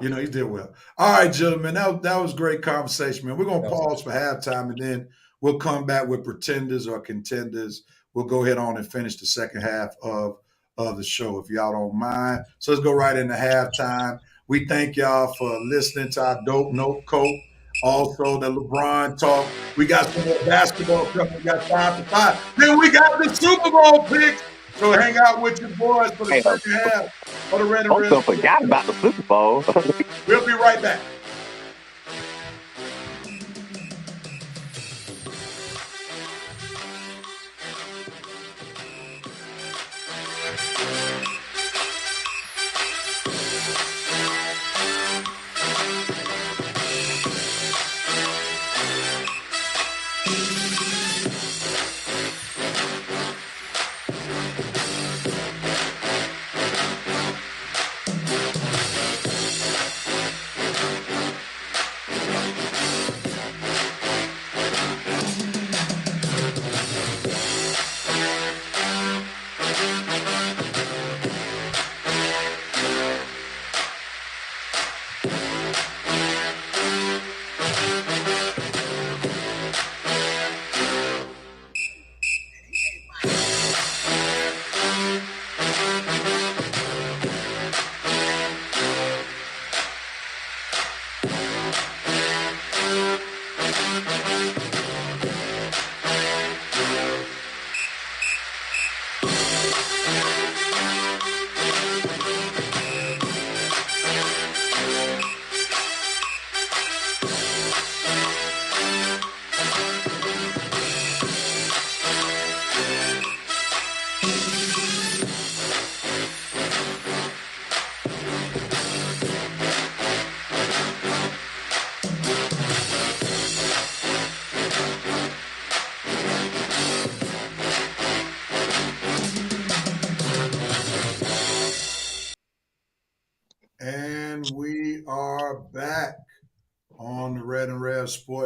He did well. All right, gentlemen, that was great conversation, man. We're going to pause for halftime, and then we'll come back with pretenders or contenders. We'll go ahead on and finish the second half of the show, if y'all don't mind. So let's go right into halftime. We thank y'all for listening to our Dope Note Coat. Also, the LeBron talk. We got some more basketball coming. We got 5 for 5. Then we got the Super Bowl picks. So hang out with your boys for the second half of the Red and Red. I forgot about the Super Bowl. We'll be right back.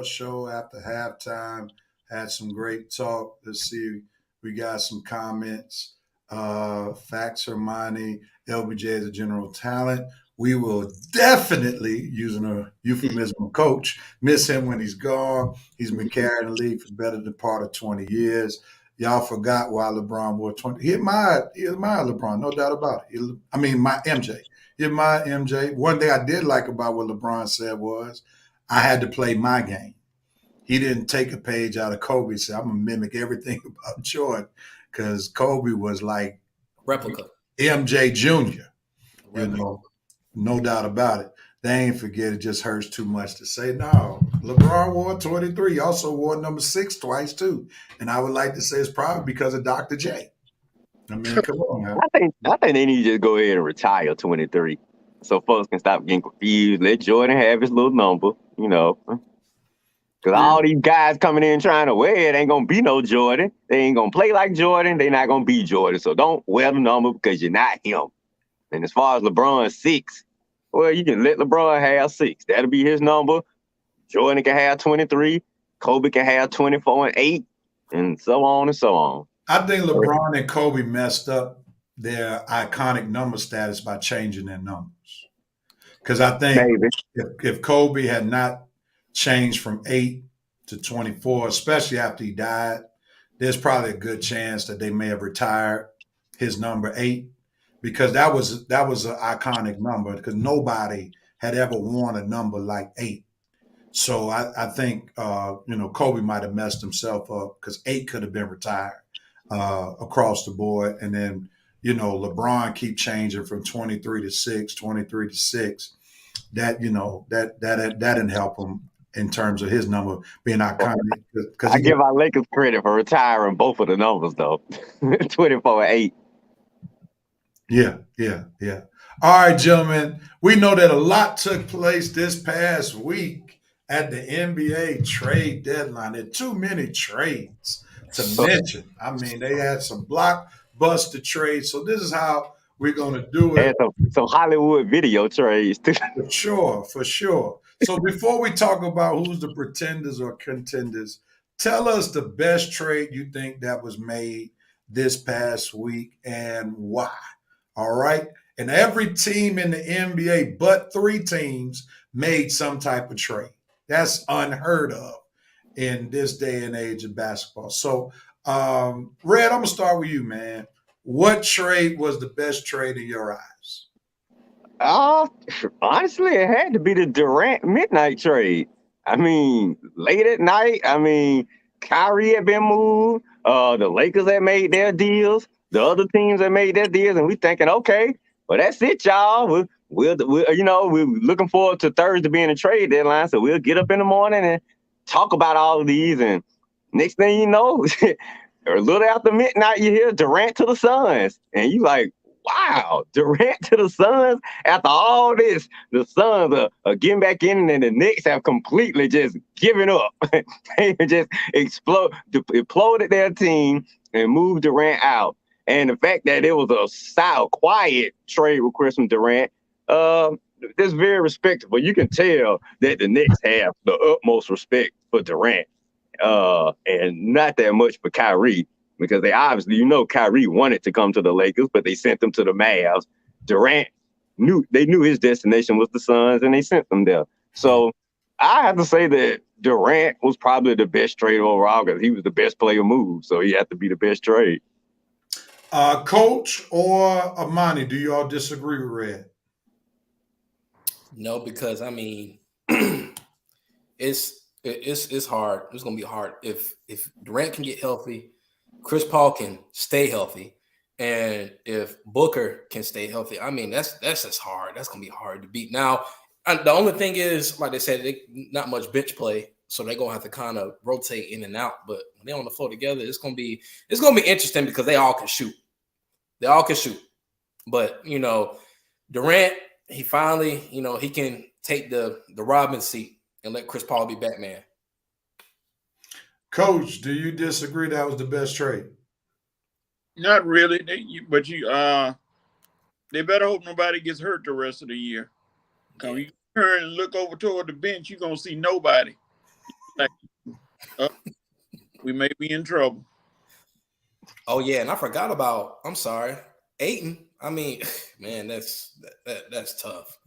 short show after halftime. Had some great talk. Let's see. We got some comments. Facts Armani, LBJ is a general talent. We will definitely, using a euphemism, coach, miss him when he's gone. He's been carrying the league for better than part of 20 years. Y'all forgot why LeBron wore 20. He admired LeBron, no doubt about it. My MJ. He admired MJ. One thing I did like about what LeBron said was, I had to play my game. He didn't take a page out of Kobe and say, I'm going to mimic everything about Jordan, because Kobe was like Replica. MJ Jr., Replica. No doubt about it. They ain't forget, it just hurts too much to say. No, LeBron wore 23. He also wore number 6 twice, too. And I would like to say it's probably because of Dr. J. I mean, come on, man. I think they need to just go ahead and retire 23, so folks can stop getting confused. Let Jordan have his little number, because all these guys coming in trying to wear it ain't gonna be no Jordan. They ain't gonna play like Jordan. They not gonna be Jordan. So don't wear the number because you're not him. And as far as LeBron's 6, well, you can let LeBron have 6. That'll be his number. Jordan can have 23. Kobe can have 24 and 8, and so on and so on. I think LeBron and Kobe messed up their iconic number status by changing their numbers. Because I think if Kobe had not changed from 8 to 24, especially after he died, there's probably a good chance that they may have retired his number 8, because that was an iconic number, because nobody had ever worn a number like 8. So I think Kobe might have messed himself up, because 8 could have been retired across the board, and then LeBron keep changing from 23 to 6, 23 to 6. That didn't help him in terms of his number being iconic. I give our Lakers credit for retiring both of the numbers, though. 24 and 8. Yeah. All right, gentlemen. We know that a lot took place this past week at the NBA trade deadline. There are too many trades to mention. I mean, they had some blockbuster trades. So this is how we're going to do it. And some Hollywood video trades, too. For sure. So before we talk about who's the pretenders or contenders, tell us the best trade you think that was made this past week and why. All right. And every team in the NBA but 3 teams made some type of trade. That's unheard of in this day and age of basketball. So, Red, I'm going to start with you, man. What trade was the best trade in your eyes? Honestly, it had to be the Durant midnight trade. I mean, late at night, Kyrie had been moved. The Lakers had made their deals. The other teams that made their deals, and we thinking, okay, well, that's it, y'all. We're looking forward to Thursday being a trade deadline, so we'll get up in the morning and talk about all of these. And next thing you know, or a little after midnight, you hear Durant to the Suns, and you like, wow, Durant to the Suns. After all this, the Suns are getting back in, and the Knicks have completely just given up. They just imploded their team and moved Durant out. And the fact that it was a quiet trade request from Durant, that's very respectable. You can tell that the Knicks have the utmost respect for Durant, and not that much for Kyrie, because they obviously, Kyrie wanted to come to the Lakers, but they sent him to the Mavs. Durant knew his destination was the Suns, and they sent him there. So I have to say that Durant was probably the best trade overall, because he was the best player move. So he had to be the best trade. Coach or Armani, do you all disagree with Red? No, because it's hard. It's gonna be hard if Durant can get healthy, Chris Paul can stay healthy, and if Booker can stay healthy. That's just hard. That's gonna be hard to beat. Now, the only thing is, like they said, not much bench play, so they're gonna have to kind of rotate in and out. But when they're on the floor together, it's gonna be interesting, because they all can shoot. But Durant, he finally, he can take the Robin seat and let Chris Paul be Batman. Coach, do you disagree that was the best trade? Not really, they better hope nobody gets hurt the rest of the year. When you turn and look over toward the bench, you're gonna see nobody. We may be in trouble. Oh yeah, and I forgot about. I'm sorry, Aiton. I mean, man, that's tough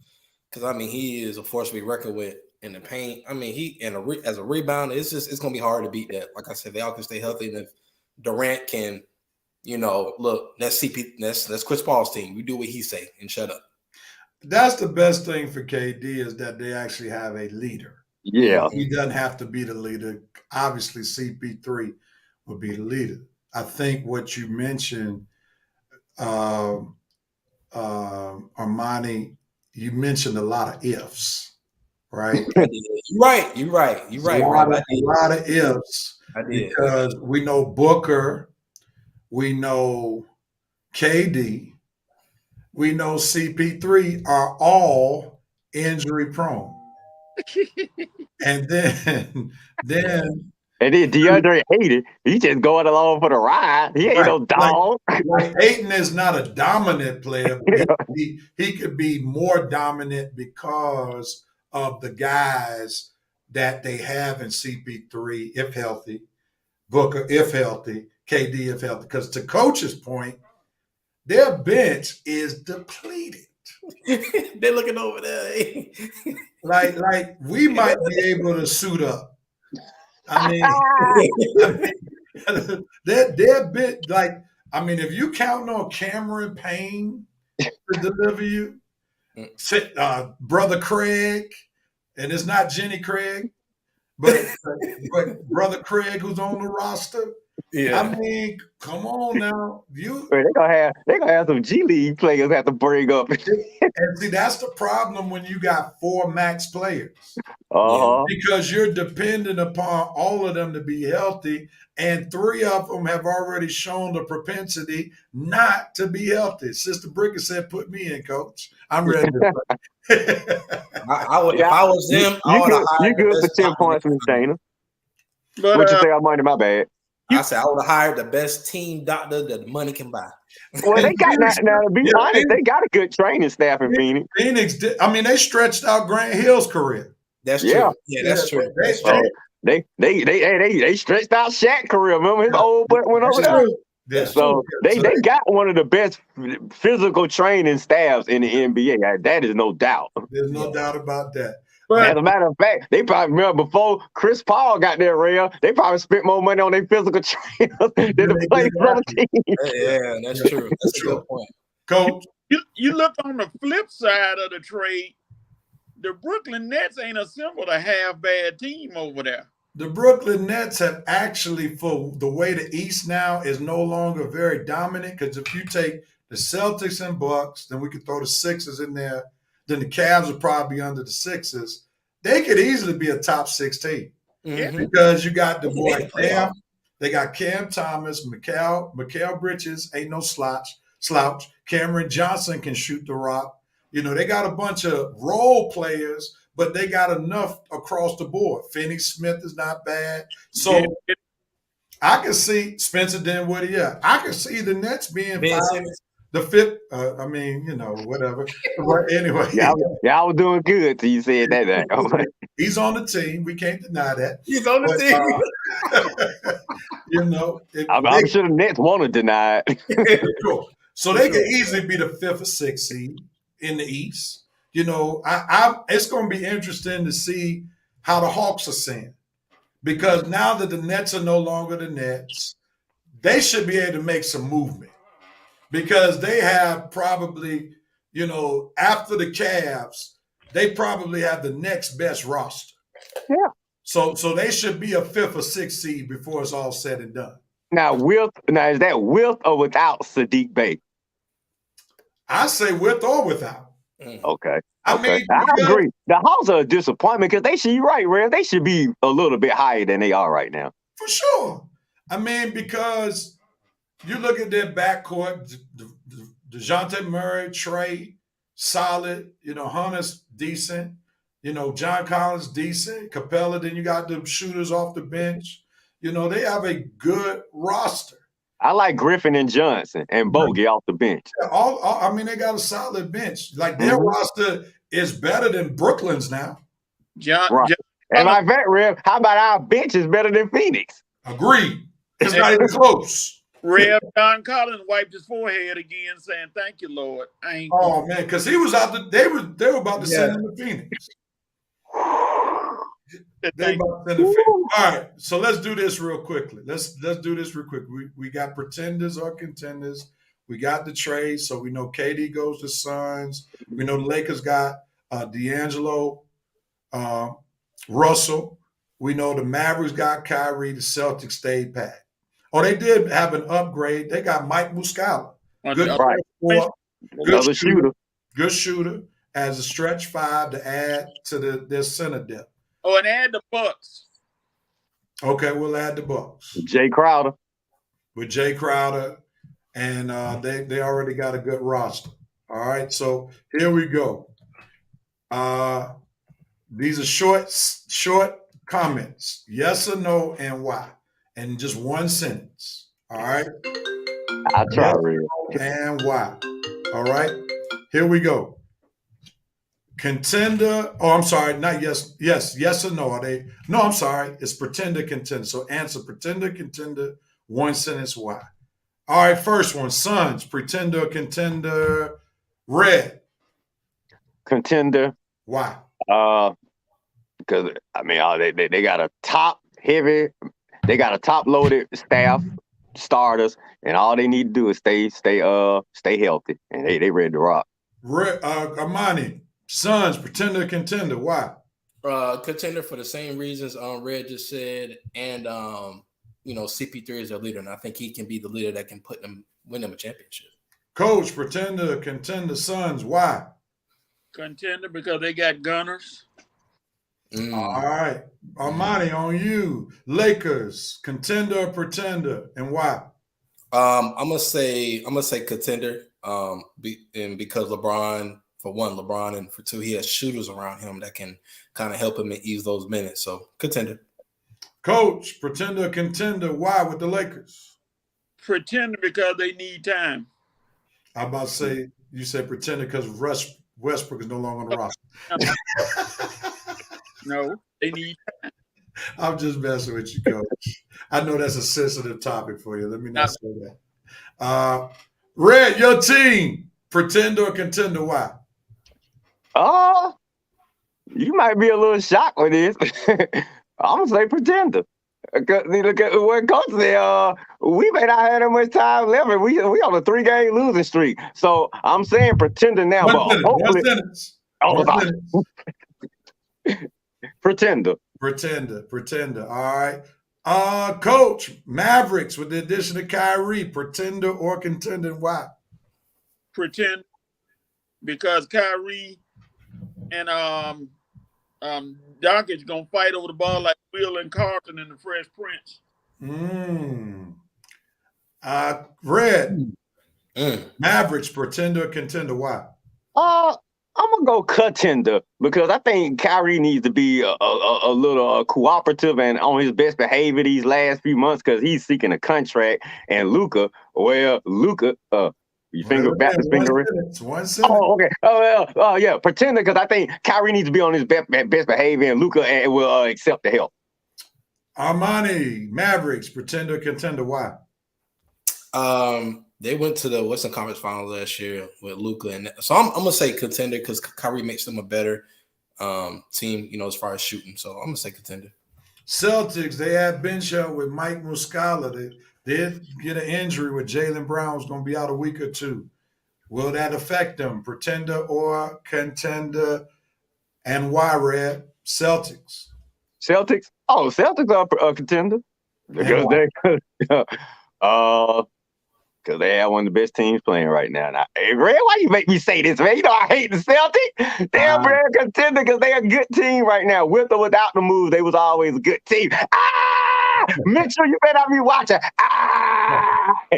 because I mean he is a force to be reckoned with in the paint. I mean he as a rebounder, it's gonna be hard to beat that. Like I said, they all can stay healthy, and if Durant can, look, that's Chris Paul's team. We do what he say and shut up. That's the best thing for KD is that they actually have a leader. Yeah. He doesn't have to be the leader. Obviously, CP3 will be the leader. I think what you mentioned, Armani, you mentioned a lot of ifs, right? You're right. A lot of ifs. I did. Because we know Booker, we know KD, we know CP3 are all injury prone. And then And then DeAndre Ayton, he just going along for the ride. He ain't no dog. Like Ayton is not a dominant player, but he could be more dominant because of the guys that they have in CP3, if healthy, Booker, if healthy, KD, if healthy. Because to Coach's point, their bench is depleted. They're looking over there. Like we might be able to suit up. I mean, they're bit like. I mean, if you count on Cameron Payne to deliver you, brother Craig, and it's not Jenny Craig, but brother Craig who's on the roster. Yeah. I mean, come on now. They're gonna have some G League players have to bring up. And see, that's the problem when you got 4 max players. Because you're dependent upon all of them to be healthy, and 3 of them have already shown the propensity not to be healthy. Sister Bricker said, "Put me in, Coach. I'm ready to play." I would, if I was them, you good for 10 points, Miss Dana. But, what you say? I'm minding my bad. I said I would have hired the best team doctor that money can buy. Well, they got now to be honest, they got a good training staff in Phoenix. They stretched out Grant Hill's career. That's true. Yeah, that's true. They stretched out Shaq's career. Remember his old butt went over there. So they got one of the best physical training staffs in the NBA. That is no doubt. There's no doubt about that. But as a matter of fact, they probably remember before Chris Paul got there, real. They probably spent more money on their physical trainers than the players on the team. Yeah, that's true. That's a good point. Coach, you look on the flip side of the trade. The Brooklyn Nets ain't assembled a half bad team over there. The Brooklyn Nets have actually, for the way the East now is no longer very dominant, because if you take the Celtics and Bucks, then we could throw the Sixers in there. Then the Cavs would probably be under the Sixers. They could easily be a top 6 team. Mm-hmm. Because you got the boy Cam. They got Cam Thomas, Mikal Bridges, ain't no slouch. Cameron Johnson can shoot the rock. They got a bunch of role players, but they got enough across the board. Finney Smith is not bad. So I can see Spencer Dinwiddie. Yeah, I can see the Nets being the 5th. Whatever. But anyway, y'all was doing good till you said that. He's on the team. We can't deny that. He's on the team. I'm sure the Nets want to deny it. Cool. So they could easily be the 5th or 6th seed in the East. It's going to be interesting to see how the Hawks are seeing, because now that the Nets are no longer the Nets, they should be able to make some movement, because they have probably, after the Cavs, they probably have the next best roster. Yeah. So they should be a 5th or 6th seed before it's all said and done. Now is that with or without Sadiq Bey? I say with or without. Okay. I agree. The Hawks are a disappointment because they should, right, Red? They should be a little bit higher than they are right now. For sure. Because you look at their backcourt, DeJounte Murray, Trey, solid. Hunter's decent. John Collins, decent. Capella, then you got the shooters off the bench. They have a good roster. I like Griffin and Johnson and Bogey off the bench. Yeah, they got a solid bench. Like their roster is better than Brooklyn's now. John And my fact, Rev, how about our bench is better than Phoenix? Agreed. It's not even close. Rev Don Collins wiped his forehead again, saying, "Thank you, Lord." I ain't Oh man, because he was out. They were about to send him to Phoenix. They about to send him to Phoenix. All right, so let's do this real quickly. Let's do this real quick. We got pretenders or contenders. We got the trade, so we know KD goes to Suns. We know the Lakers got D'Angelo, Russell. We know the Mavericks got Kyrie. The Celtics stayed pat. Oh, they did have an upgrade. They got Mike Muscala. Good Right. Another shooter. Good shooter as a stretch five to add to their center depth. Oh, and add the Bucks. Okay, we'll add the Bucks. Jay Crowder. With Jay Crowder, and they already got a good roster. All right, so here we go. These are short comments. Yes or no, and why? And just one sentence. All right. I try, Rev. And why? All right. Here we go. Contender. Oh, I'm sorry. Not yes. Yes or no. Are they? No, I'm sorry. It's pretender, contender. So answer pretender, contender. One sentence. Why? All right. First one. Suns. Pretender, contender. Red. Contender. Why? Because I mean, they got a top heavy, they got a top loaded staff, starters, and all they need to do is stay healthy, and they ready to rock. Red. Armani. Suns. Pretender, contender. Why? Contender for the same reasons Red just said, and CP3 is their leader, and I think he can be the leader that can win them a championship. Coach. Pretender, contender. Suns. Why? Contender because they got gunners. All right. Armani, on you. Lakers, contender or pretender, and why? I'm gonna say contender. And because LeBron, for one, and for two, he has shooters around him that can kind of help him and ease those minutes. So contender. Coach, pretender, contender. Why with the Lakers? Pretender because they need time. I'm about to say you said pretender because Westbrook is no longer on the roster. No, they need time. I'm just messing with you, Coach. I know that's a sensitive topic for you. Let me not say that. Red, your team, pretender or contender? Why? You might be a little shocked with this. I'm gonna say pretender. Look at what coach said. We may not have that much time left. We on a 3-game losing streak. So I'm saying pretender now. One sentence. Pretender. Pretender. All right. Coach, Mavericks with the addition of Kyrie, pretender or contender? Why? Pretend because Kyrie and Doncic gonna fight over the ball like Will and Carlton in the Fresh Prince. Red. Mavericks, pretender or contender? Why? I'm gonna go contender because I think Kyrie needs to be a little cooperative and on his best behavior these last few months because he's seeking a contract. And Luka, you finger back his finger in. One sentence. Oh, okay. Yeah, pretender because I think Kyrie needs to be on his best behavior and Luka will accept the help. Armani, Mavericks, pretender, contender. Why? They went to the Western Conference Finals last year with Luka, and so I'm gonna say contender because Kyrie makes them a better team, as far as shooting. So I'm gonna say contender. Celtics, they had bench help with Mike Muscala. They did get an injury with Jaylen Brown, who's gonna be out a week or two. Will that affect them? Pretender or contender? And why, Red? Celtics. Celtics? Oh, Celtics are a contender because because they have one of the best teams playing right now. Now, hey, Red, why you make me say this, man? You know I hate the Celtics. They're a contender because they're a good team right now. With or without the move, they was always a good team. Mitchell, you better be watching.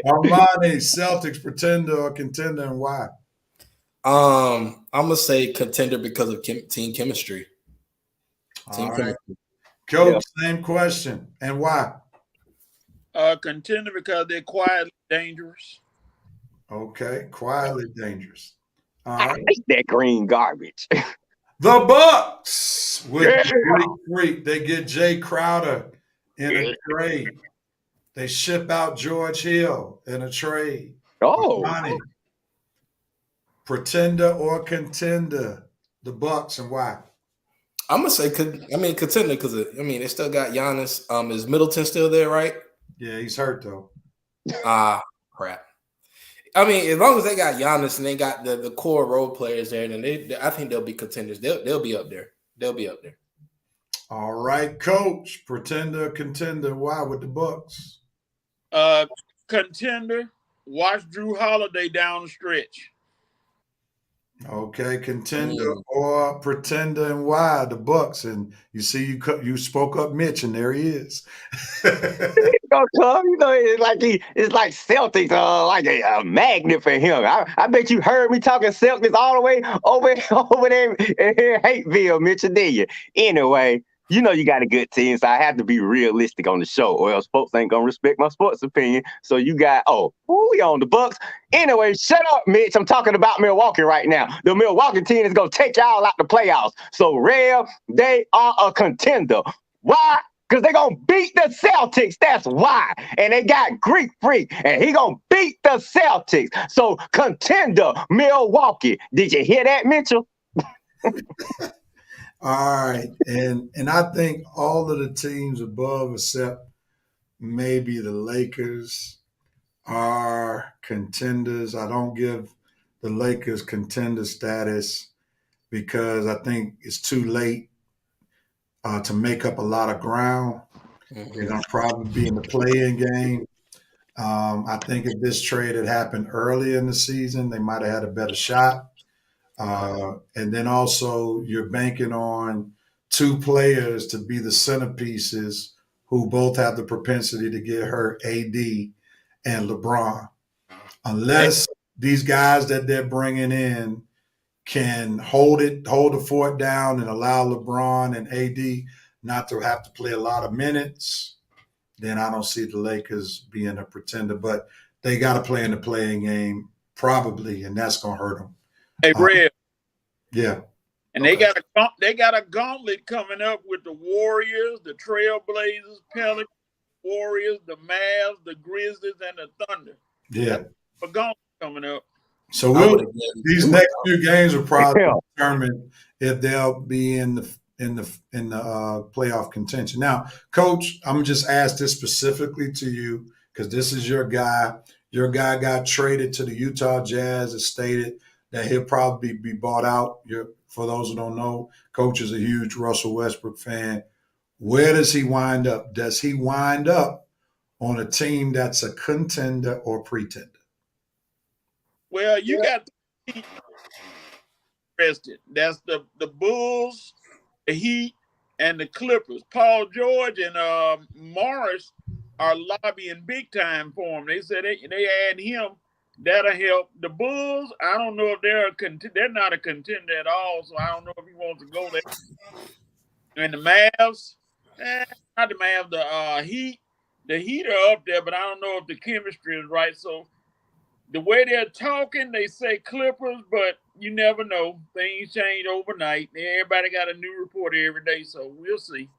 Armani, Celtics, pretender or contender, and why? I'm gonna say contender because of team chemistry. Chemistry. Coach, same question, and why? Contender because they're quietly dangerous. Okay, quietly dangerous. I hate that green garbage. The Bucks with Yeah. the Greek Freak. They get Jay Crowder in Yeah. a trade. They ship out George Hill in a trade. Oh, Armani, pretender or contender? The Bucks and why? I'm gonna say, contender because they still got Giannis. Is Middleton still there, right? Yeah, he's hurt though. Crap. I mean, as long as they got Giannis and they got the core role players there, then I think they'll be contenders. They'll be up there. They'll be up there. All right, coach. Pretender, contender. Why with the Bucks? Contender. Watch Drew Holiday down the stretch. Okay, contender or pretender, and why the Bucks? And you see, you spoke up, Mitch, and there he is. it's like Celtics, like a magnet for him. I bet you heard me talking Celtics all the way over there in Hateville, Mitchell, did you? Anyway, you know you got a good team, so I have to be realistic on the show, or else folks ain't gonna respect my sports opinion. So you got we on the Bucks. Anyway, shut up, Mitch. I'm talking about Milwaukee right now. The Milwaukee team is gonna take y'all out the playoffs. So Rev, they are a contender. Why? Because they're going to beat the Celtics. That's why. And they got Greek Freak, and he going to beat the Celtics. So, contender, Milwaukee. Did you hear that, Mitchell? All right. And I think all of the teams above, except maybe the Lakers, are contenders. I don't give the Lakers contender status because I think it's too late to make up a lot of ground. They're going to probably be in the play-in game. I think if this trade had happened early in the season, they might have had a better shot. And then also, you're banking on two players to be the centerpieces who both have the propensity to get hurt, AD and LeBron. Unless these guys that they're bringing in can hold the fort down and allow LeBron and AD not to have to play a lot of minutes, then I don't see the Lakers being a pretender. But they got to play in the playing game probably, and that's going to hurt them. Hey, Red. Yeah. And they got a gauntlet coming up with the Warriors, the Trailblazers, Pelicans, Warriors, the Mavs, the Grizzlies, and the Thunder. Yeah. A gauntlet coming up. So these next few games will probably determine if they'll be in the playoff contention. Now, Coach, I'm gonna just ask this specifically to you because this is your guy. Your guy got traded to the Utah Jazz. It stated that he'll probably be bought out. For those who don't know, Coach is a huge Russell Westbrook fan. Where does he wind up? Does he wind up on a team that's a contender or pretender? Well, you got interested. That's the Bulls, the Heat, and the Clippers. Paul George and Morris are lobbying big time for him. They said they add him. That'll help. The Bulls, I don't know if they're not a contender at all, so I don't know if he wants to go there. And the Mavs, not the Mavs, the Heat. The Heat are up there, but I don't know if the chemistry is right. So the way they're talking, they say Clippers, but you never know. Things change overnight. Everybody got a new report every day, so we'll see.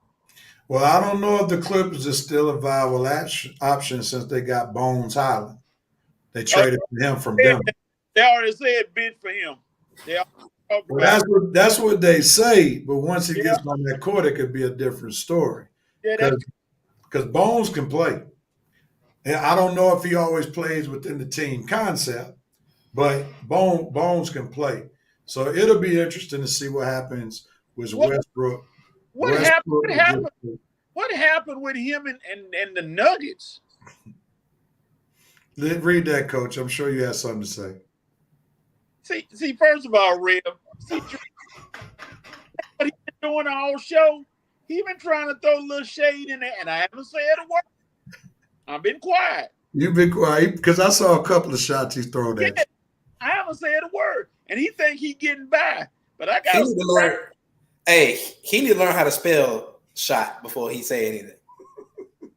Well, I don't know if the Clippers are still a viable option since they got Bones Highland. They traded him from Denver. They already said bid for him. That's what they say, but once he gets on that court, it could be a different story. Because Bones can play. And I don't know if he always plays within the team concept, but Bones can play. So it'll be interesting to see what happens with Westbrook. What happened with him and the Nuggets? Read that, Coach. I'm sure you have something to say. See, first of all, Rev, what he's been doing all show, he's been trying to throw a little shade in there, and I haven't said a word. I've been quiet. You've been quiet because I saw a couple of shots he's thrown at you. I haven't said a word, and he think he getting by, but I got to learn. Hey, he need to learn how to spell shot before he say anything.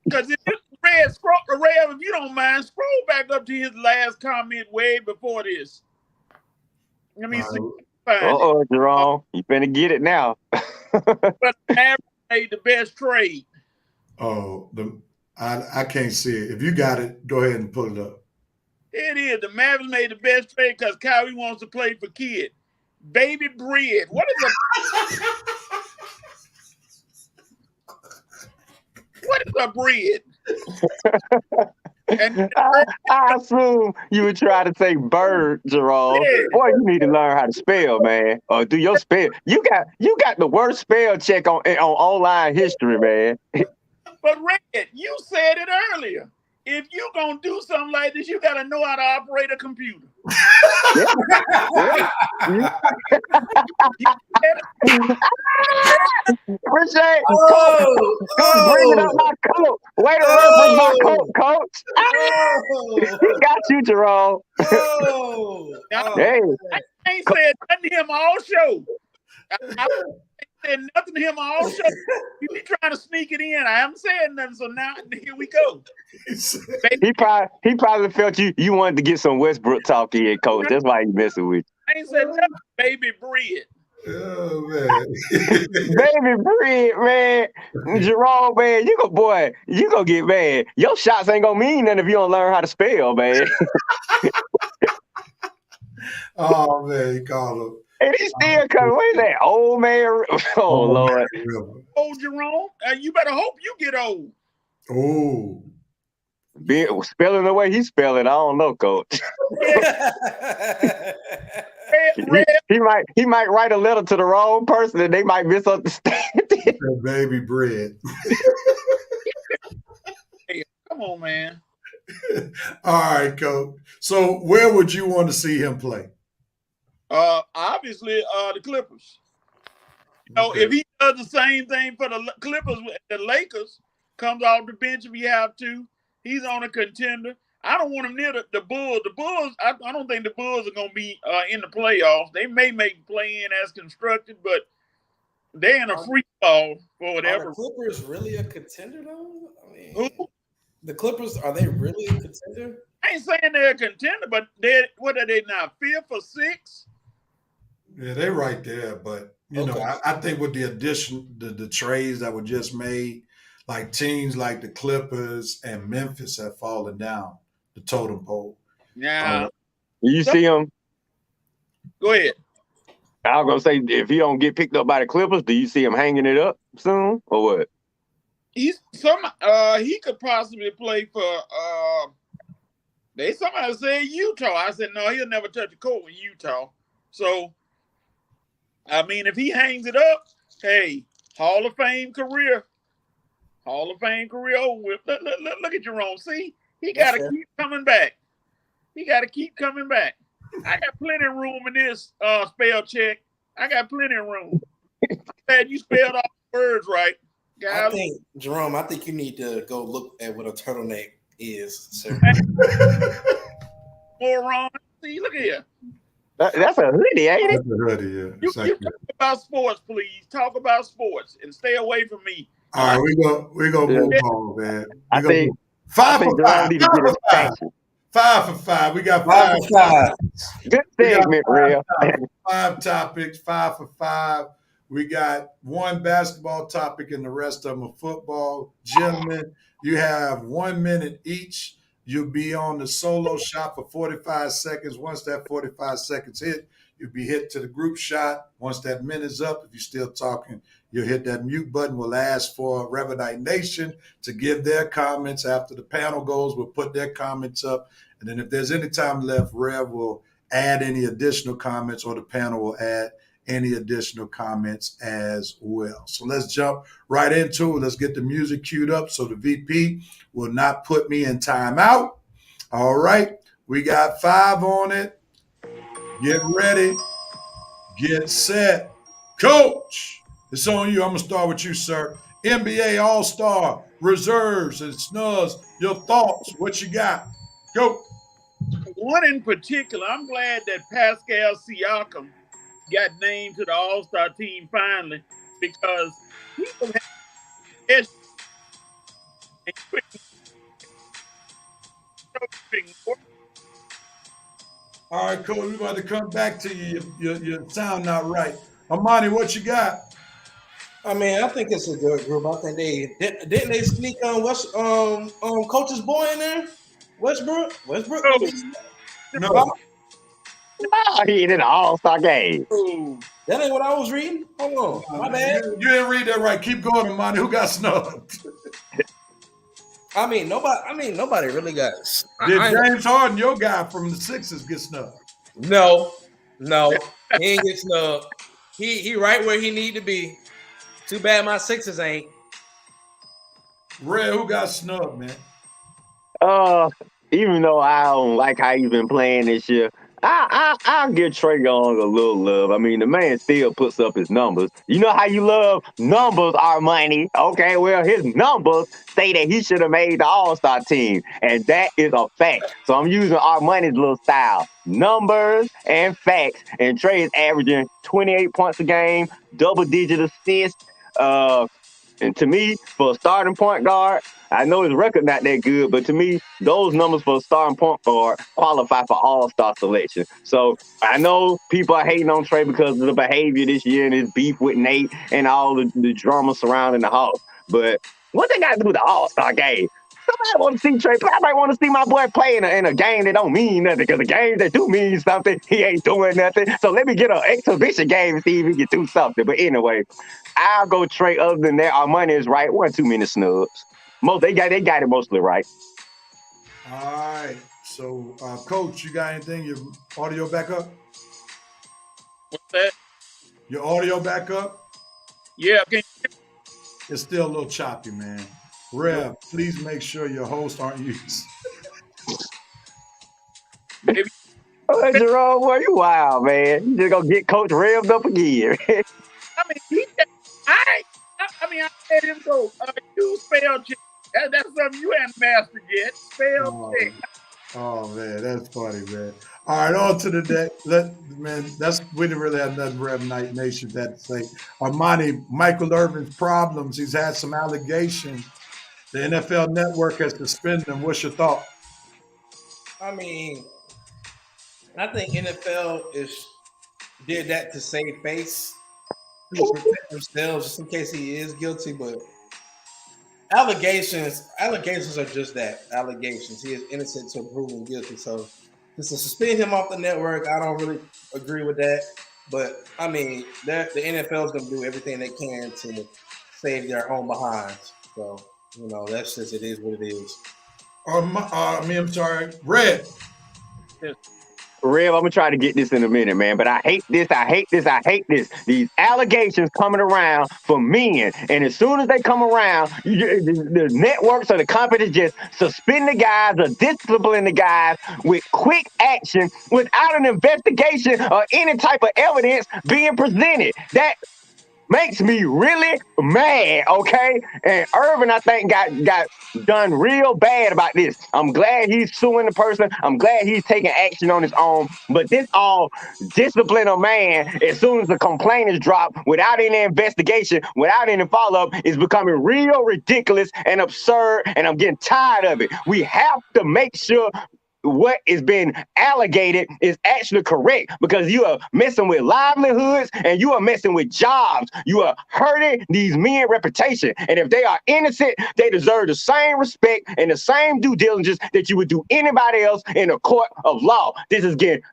Because if Rev, if you don't mind, scroll back up to his last comment way before this. Let me see. find it. Jerome, you finna get it now. But the Mavericks made the best trade. Oh, I can't see it. If you got it, go ahead and pull it up. It is. The Mavericks made the best trade because Kyrie wants to play for kids. Baby bread. What is a bread? And I assume you would try to say bird, Jerome. yeah, Boy, you need to learn how to spell, man. Or do your spell. You got the worst spell check on online history, man. but Red, you said it earlier. If you gonna do something like this, you gotta know how to operate a computer. Appreciate Coach bringing up my coat. Way to reference my coat, Coach. He got you, Jerome. Hey, I ain't said nothing to him all show. I said nothing to him all show. You be trying to sneak it in. I haven't said nothing, so now here we go. he probably felt you wanted to get some Westbrook talk in, Coach. That's why he messing with you. I ain't said nothing, baby bread. Oh man. Baby bread, man. Jerome, man, you gonna get mad. Your shots ain't gonna mean nothing if you don't learn how to spell, man. Oh man, he called him. And he's still coming. What is that? Old man. Oh, Lord. Old Jerome, you better hope you get old. Oh. Spelling the way he's spelling, I don't know, Coach. He might write a letter to the wrong person and they might misunderstand it. Baby bread. Hey, come on, man. All right, Coach. So where would you want to see him play? Obviously, the Clippers. You know, if he does the same thing for the Clippers, the Lakers comes off the bench if he have to. He's on a contender. I don't want him near the Bulls. The Bulls, I don't think the Bulls are going to be in the playoffs. They may make play-in as constructed, but they're in a free fall for whatever. Are the Clippers really a contender, though? I mean, Who? The Clippers, are they really a contender? I ain't saying they're a contender, but what are they now, 5th or 6th? Yeah, they're right there. But, you know, I think with the addition, the trades that were just made, like teams like the Clippers and Memphis have fallen down the totem pole. Yeah. You see him? Go ahead. I was gonna say, if he don't get picked up by the Clippers, do you see him hanging it up soon or what? He could possibly play for somebody said Utah. I said no, he'll never touch a court with Utah. So I mean, if he hangs it up, hey, Hall of Fame career. Hall of Fame career over with. Look at Jerome. See, he got to keep coming back. He got to keep coming back. I got plenty of room in this spell check. I got plenty of room. Glad you spelled all the words right. I think, Jerome, you need to go look at what a turtleneck is, sir. Moron. See, look here. That's a hoodie, ain't it? That's a hoodie, yeah. You talk about sports, please. Talk about sports and stay away from me. All right, we're gonna move on, man. I think 5 for 5. 5 for 5. We got 5 for 5. Good segment, real. 5 topics, 5 for 5. We got one basketball topic and the rest of them are football. Gentlemen, you have 1 minute each. You'll be on the solo shot for 45 seconds. Once that 45 seconds hit, you'll be hit to the group shot. Once that minute's up, if you're still talking, you'll hit that mute button. We'll ask for Revenite Nation to give their comments. After the panel goes, we'll put their comments up. And then if there's any time left, Rev will add any additional comments or the panel will add any additional comments as well. So let's jump right into it. Let's get the music queued up so the VP will not put me in timeout. All right. We got 5 on it. Get ready. Get set. Coach, it's on you. I'm going to start with you, sir. NBA All-Star, reserves, and snubs. Your thoughts. What you got? Go. One in particular, I'm glad that Pascal Siakam got named to the All-Star team finally because people have All right, cool. We're about to come back to you. Your sound not right. Armani, what you got? I mean, I think it's a good group. I think didn't they sneak on coach's boy in there, Westbrook. Westbrook. Oh, No. Oh, he in an all-star game. no. That ain't what I was reading. Hold on, my bad. You didn't read that right. Keep going, Armani. Who got snubbed? I mean, nobody really got. Did James Harden, your guy from the Sixers, get snubbed? No, he ain't get snubbed. He right where he need to be. Too bad my Sixers ain't. Red, who got snubbed, man? Even though I don't like how he's been playing this year, I'll give Trae Young a little love. I mean, the man still puts up his numbers. You know how you love numbers, Armani. Okay, well, his numbers say that he should have made the All-Star team, and that is a fact. So I'm using Armani's little style. Numbers and facts. And Trae is averaging 28 points a game, double-digit assists. And to me, for a starting point guard, I know his record not that good, but to me, those numbers for a starting point guard qualify for All-Star selection. So I know people are hating on Trae because of the behavior this year and his beef with Nate and all the drama surrounding the Hawks. But what they got to do with the All-Star game? Somebody want to see Trae play. I might want to see my boy play in a game that don't mean nothing, because the games that do mean something, he ain't doing nothing. So let me get an exhibition game and see if he can do something. But anyway, I'll go Trae. Other than that, our money is right. One too many snubs. They got it mostly right. All right. So, Coach, you got anything? Your audio back up? What's that? Your audio back up? Yeah, okay. It's still a little choppy, man. Rev, please make sure your hosts aren't used. Oh, Jerome, boy, you wild, man. You just gonna get Coach revved up again. I mean, I let him go. You spell check. That's something you haven't mastered yet. Spell check. Oh man, that's funny, man. All right, on to the day. We didn't really have nothing Rev Night Nation that to say. Armani, Michael Irvin's problems. He's had some allegations. The NFL Network has suspended him. What's your thought? I mean, I think NFL did that to save face, to protect themselves, just in case he is guilty. But allegations are just that, allegations. He is innocent until proven guilty. So to suspend him off the network, I don't really agree with that. But I mean, the NFL is going to do everything they can to save their own behinds. So that's just, it is what it is. I'm sorry, Red. Rev, I'm gonna try to get this in a minute, man. But I hate this. These allegations coming around for men, and as soon as they come around, the networks or the companies just suspend the guys or discipline the guys with quick action without an investigation or any type of evidence being presented. That makes me really mad, okay? And Irvin, I think, got done real bad about this. I'm glad he's suing the person. I'm glad he's taking action on his own. But this all discipline a man as soon as the complaint is dropped without any investigation, without any follow-up, is becoming real ridiculous and absurd, and I'm getting tired of it. We have to make sure what is being allegated is actually correct, because you are messing with livelihoods and you are messing with jobs. You are hurting these men's reputation. And if they are innocent, they deserve the same respect and the same due diligence that you would do anybody else in a court of law.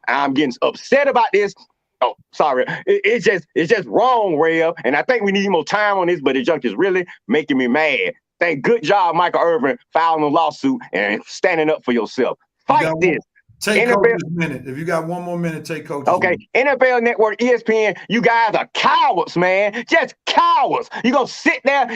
I'm getting upset about this. Oh, sorry. It's just wrong, Rev. And I think we need more time on this, but the junk is really making me mad. Good job, Michael Irvin, filing a lawsuit and standing up for yourself. Fight this. Take Coach's minute. If you got one more minute, take Coach's minute. NFL Network, ESPN, you guys are cowards, man. Just cowards. You gonna sit there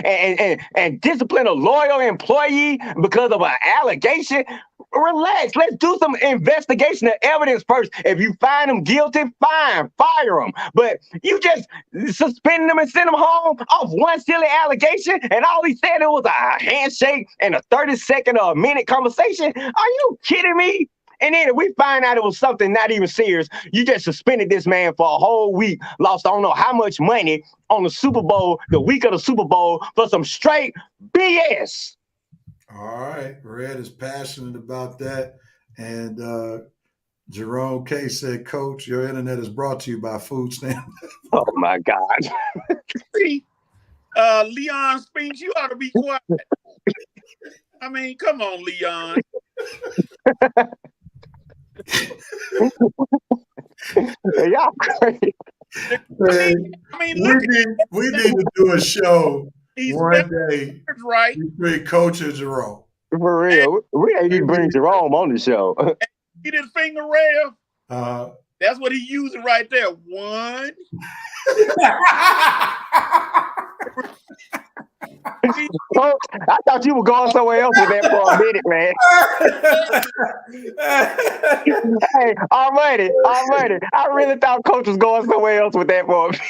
and discipline a loyal employee because of an allegation? Relax. Let's do some investigation and evidence first. If you find them guilty, fine, fire them. But you just suspend them and send them home off one silly allegation, and all he said it was a handshake and a 30-second or a minute conversation. Are you kidding me? And then if we find out it was something not even serious, you just suspended this man for a whole week, lost I don't know how much money on the Super Bowl, the week of the Super Bowl, for some straight BS. All right. Red is passionate about that. And Jerome K said, Coach, your internet is brought to you by Food Stamp. Oh my God. See, Leon Spinks, you ought to be quiet. I mean, come on, Leon. Y'all crazy. Look, we need to do a show he's one day right. between Coach and Jerome. For real. We ain't even bring Jerome on the show. He did finger rail. That's what he using right there. One. Coach, I thought you were going somewhere else with that for a minute, man. Hey, Armani. I really thought Coach was going somewhere else with that for a minute.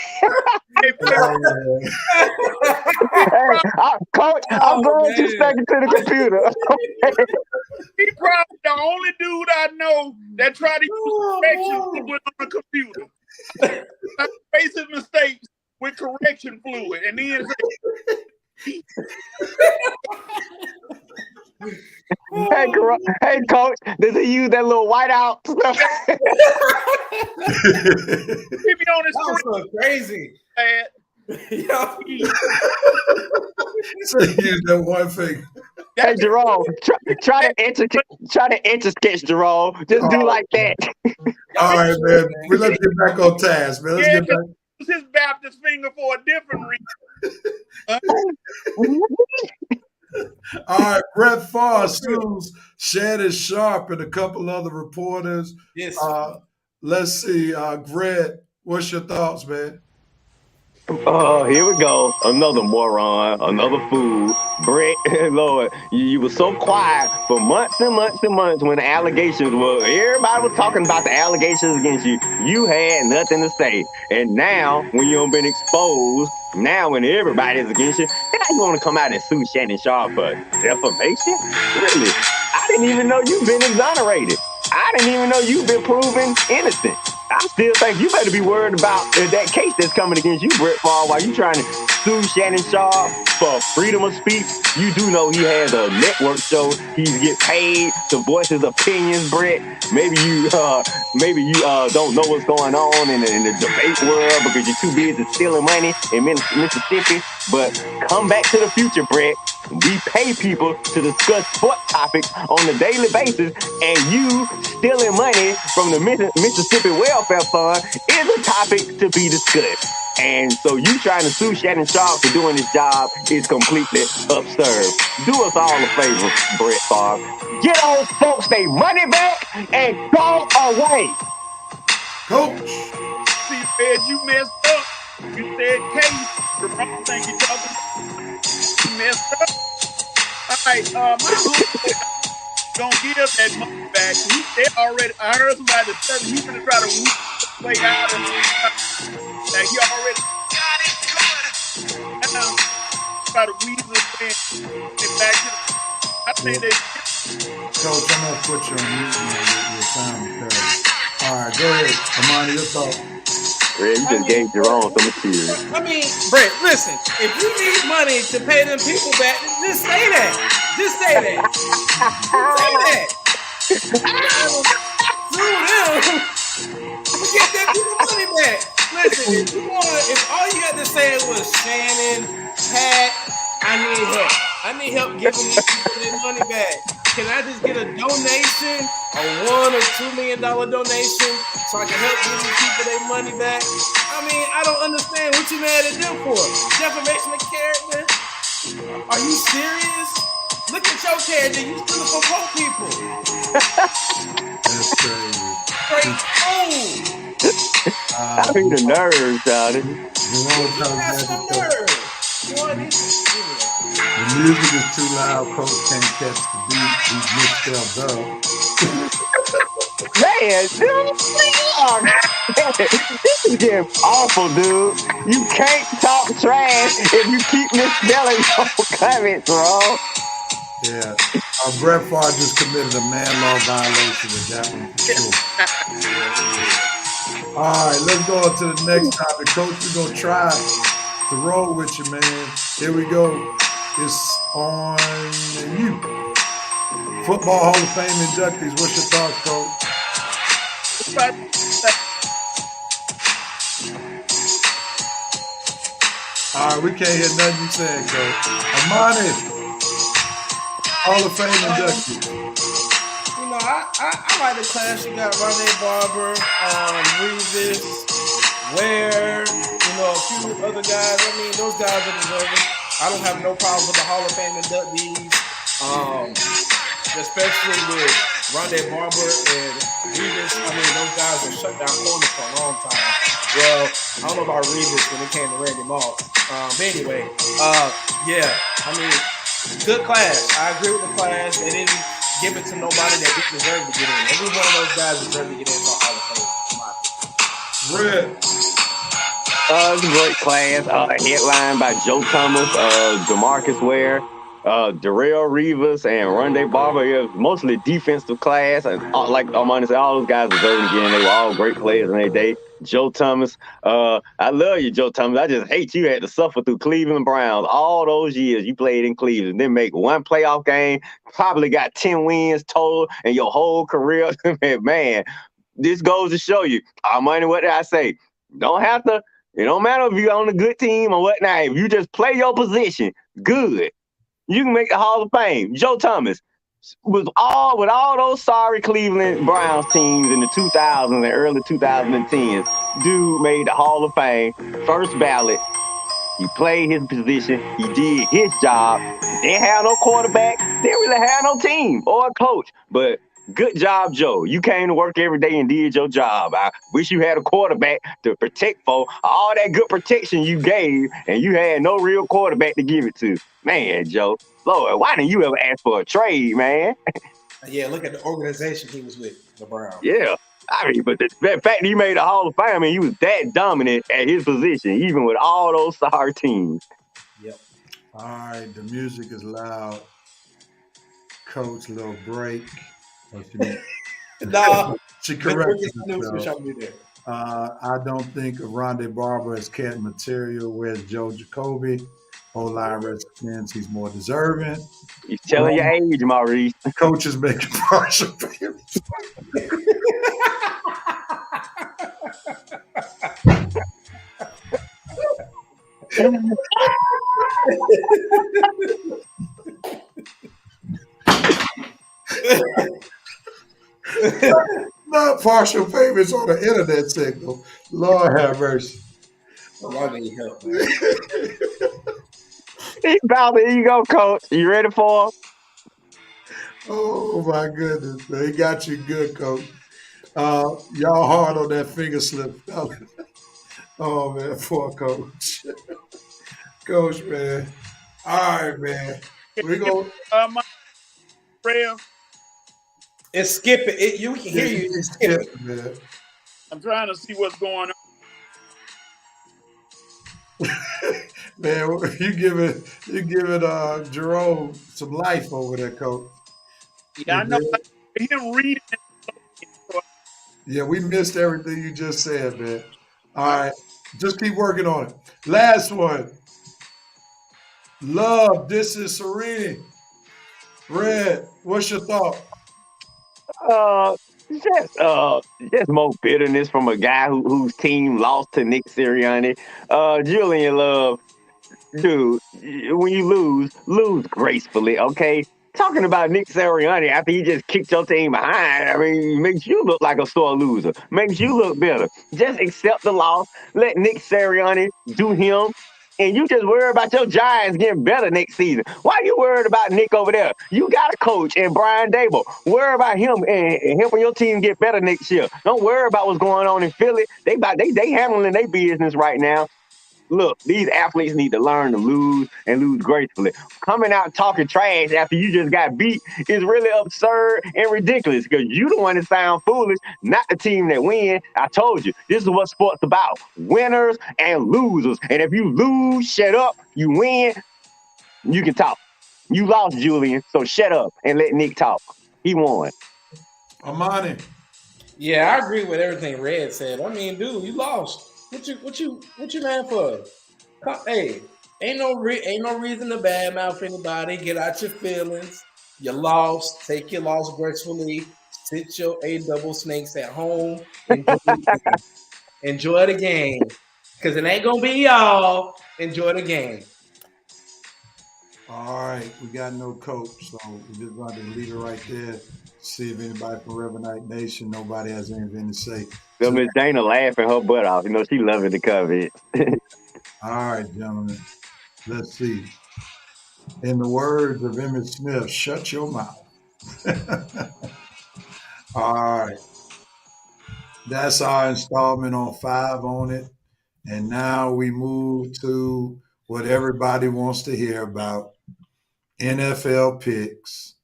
Hey, Coach, I'm glad you stuck into the computer. He's probably the only dude I know that tried to use correction fluid on a computer. Face his mistakes with correction fluid, and then hey, Coach, does he use that little whiteout stuff? Keep me on his That was so crazy. So use that one finger. Hey, Jerome, try to enter sketch, Jerome. Just do like that. All right, man. Let's get back on task, man. Let's get back. His Baptist finger for a different reason. All right, Brett Favre sues Shannon Sharp and a couple other reporters. Yes. Let's see, Greg, what's your thoughts, man? Oh, here we go. Another moron, another fool. Brett, Lord, you were so quiet for months and months and months when the allegations were, everybody was talking about the allegations against you. You had nothing to say. And now, when you've been exposed, now when everybody's against you, now you want to come out and sue Shannon Sharp for defamation? Really? I didn't even know you've been exonerated. I didn't even know you've been proven innocent. I still think you better be worried about that case that's coming against you, Brett Favre, while you trying to sue Shannon Sharp for freedom of speech. You do know he has a network show. He gets paid to voice his opinions, Brett. Maybe you don't know what's going on in the debate world because you're too busy stealing money in Mississippi. But come back to the future, Brett. We pay people to discuss sports topics on a daily basis, and you stealing money from the Mississippi Welfare Fund is a topic to be discussed. And so you trying to sue Shannon Sharp for doing his job is completely absurd. Do us all a favor, Brett Favre. Get those folks their money back and go away. Coach. See, Fed, you messed up. You said case. The wrong thing you talking about. You messed up. All right, my hood gonna give that money back. I heard somebody tell me he's gonna try to play out and like he already got it good. Now try to weasel it back to I think they Coach, I'm gonna put you on mute and your sound because all right, go ahead. Armani, your thoughts. You just gave Jerome some material. I mean, Brett, listen, if you need money to pay them people back, just say that. Just say that. Just say that. Through them, get that people money back. Listen, if all you had to say was Shannon, Pat, I need help. I need help giving these people their money back. Can I just get a donation, a $1 or $2 million donation, so I can help give these people their money back? I mean, I don't understand what you mad at them for. Defamation of character? Are you serious? Look at your character. You stealing from poor people. That's crazy. Straight cold. I think the nerves out of it. That's some nerve. The music is too loud. Coach can't catch the beat. He's mixed up, Man, this is getting awful, dude. You can't talk trash if you keep misspelling your comments, bro. Yeah. Brett Favre just committed a man law violation with that one for sure. All right, let's go on to the next topic. Coach, we're going to try to roll with you, man. Here we go. It's on you. Football Hall of Fame inductees. What's your thoughts, Coach? But All right, we can't hear nothing you saying, Coach. Armani, Hall of Fame inducted. You know, I like the class. You got Rondé Barber, Reeves, Ware, you know, a few other guys. I mean, those guys are deserving. I don't have no problem with the Hall of Fame inductees, especially with Rondé Barber and Reeves. I mean, those guys have shut down corners for a long time. Well, I don't know about Reeves when it came to Randy Moss. But anyway, yeah, I mean, good class. I agree with the class. They didn't give it to nobody that didn't deserve to get in. Every one of those guys deserve to get into the Hall of Fame. Red. It's a great class. Headlined by Joe Thomas, DeMarcus Ware, Darrell Rivas, and Rondé Barber. It was mostly defensive class. And like Armani said, all those guys deserve it again. They were all great players in their day. Joe Thomas, I love you, Joe Thomas. I just hate you had to suffer through Cleveland Browns all those years you played in Cleveland. Didn't make one playoff game, probably got 10 wins total in your whole career. Man, this goes to show you, Armani, what did I say? Don't have to. It don't matter if you're on a good team or whatnot. If you just play your position, good, you can make the Hall of Fame. Joe Thomas, with all those sorry Cleveland Browns teams in the 2000s and early 2010s, dude made the Hall of Fame, first ballot. He played his position. He did his job. Didn't have no quarterback. Didn't really have no team or a coach. But good job, Joe. You came to work every day and did your job. I wish you had a quarterback to protect for all that good protection you gave, and you had no real quarterback to give it to. Man, Joe, Lord, why didn't you ever ask for a trade, man? Yeah, look at the organization he was with, the Browns. Yeah. I mean, but the fact that he made the Hall of Fame, I mean, he was that dominant at his position, even with all those sorry teams. Yep. All right, the music is loud. Coach, little break. Nah, she corrected herself. herself. I don't think Rondé Barber is cat material. Where's Joe Jacoby? O-line Redskins, he's more deserving. He's telling your age, Maurice. Coach is making partial payments. Not partial payments on the internet signal. Lord have mercy. I need help, man. Here you go, Coach. You ready for him? Oh my goodness, man. He got you good, Coach. Y'all hard on that finger slip. Oh man, poor Coach. Coach, man. All right, man. We go. my prayer. It's skipping. You can hear you. It's skipping, man. I'm trying to see what's going on. Man, you giving Jerome some life over there, Coach. Yeah, I know. Him reading. Yeah, we missed everything you just said, man. All right, just keep working on it. Last one. Love, this is Serene. Red, what's your thought? Just more bitterness from a guy whose team lost to Nick Sirianni. Julian Love, dude, when you lose gracefully, okay? Talking about Nick Sirianni after he just kicked your team behind, I mean, makes you look like a sore loser. Makes you look better. Just accept the loss. Let Nick Sirianni do him. And you just worry about your Giants getting better next season. Why you worried about Nick over there? You got a coach and Brian Dable. Worry about him and helping your team get better next year. Don't worry about what's going on in Philly. They handling their business right now. Look, these athletes need to learn to lose and lose gracefully. Coming out talking trash after you just got beat is really absurd and ridiculous because you the one that sound foolish, not the team that win. I told you, this is what sports about. Winners and losers. And if you lose, shut up. You win, you can talk. You lost, Julian, so shut up and let Nick talk. He won. Armani. Yeah, I agree with everything Red said. I mean, dude, you lost. What you mad for? Hey, ain't no reason to badmouth anybody. Get out your feelings. You lost. Take your loss gracefully. Sit your A double snakes at home. Enjoy the game. Enjoy the game. Because it ain't going to be y'all. Enjoy the game. All right, we got no coach, so we just got to leave it right there. See if anybody from River Night Nation, nobody has anything to say. So Miss Dana laughing her butt off. You know, she loving the comment. All right, gentlemen, let's see. In the words of Emmett Smith, shut your mouth. All right. That's our installment on 5 on it. And now we move to what everybody wants to hear about NFL picks.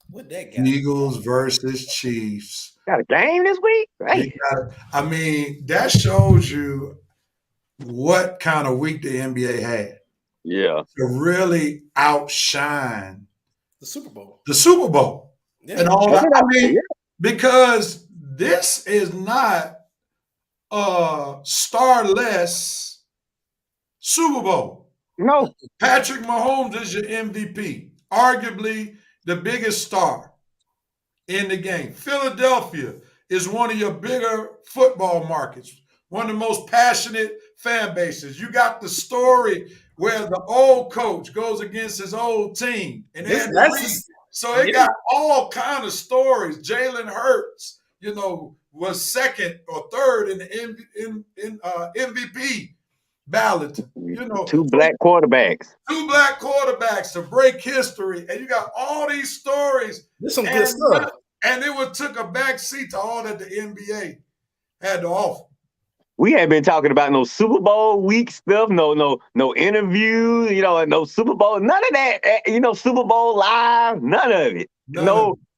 What that got? Eagles versus Chiefs. Got a game this week? Hey. I mean, that shows you what kind of week the NBA had. Yeah. To really outshine The Super Bowl. The Super Bowl. Yeah. And all that. I mean, because this is not a starless Super Bowl. No. Patrick Mahomes is your MVP, arguably the biggest star in the game. Philadelphia is one of your bigger football markets, one of the most passionate fan bases. You got the story where the old coach goes against his old team, and so it got all kind of stories. Jalen Hurts, was second or third in the MVP ballot. Two black quarterbacks to break history, and you got all these stories. There's some good stuff, and it took a back seat to all that the NBA had to offer. We had been talking about no Super Bowl week stuff, no interviews, no Super Bowl, none of that. Super Bowl live, none of it.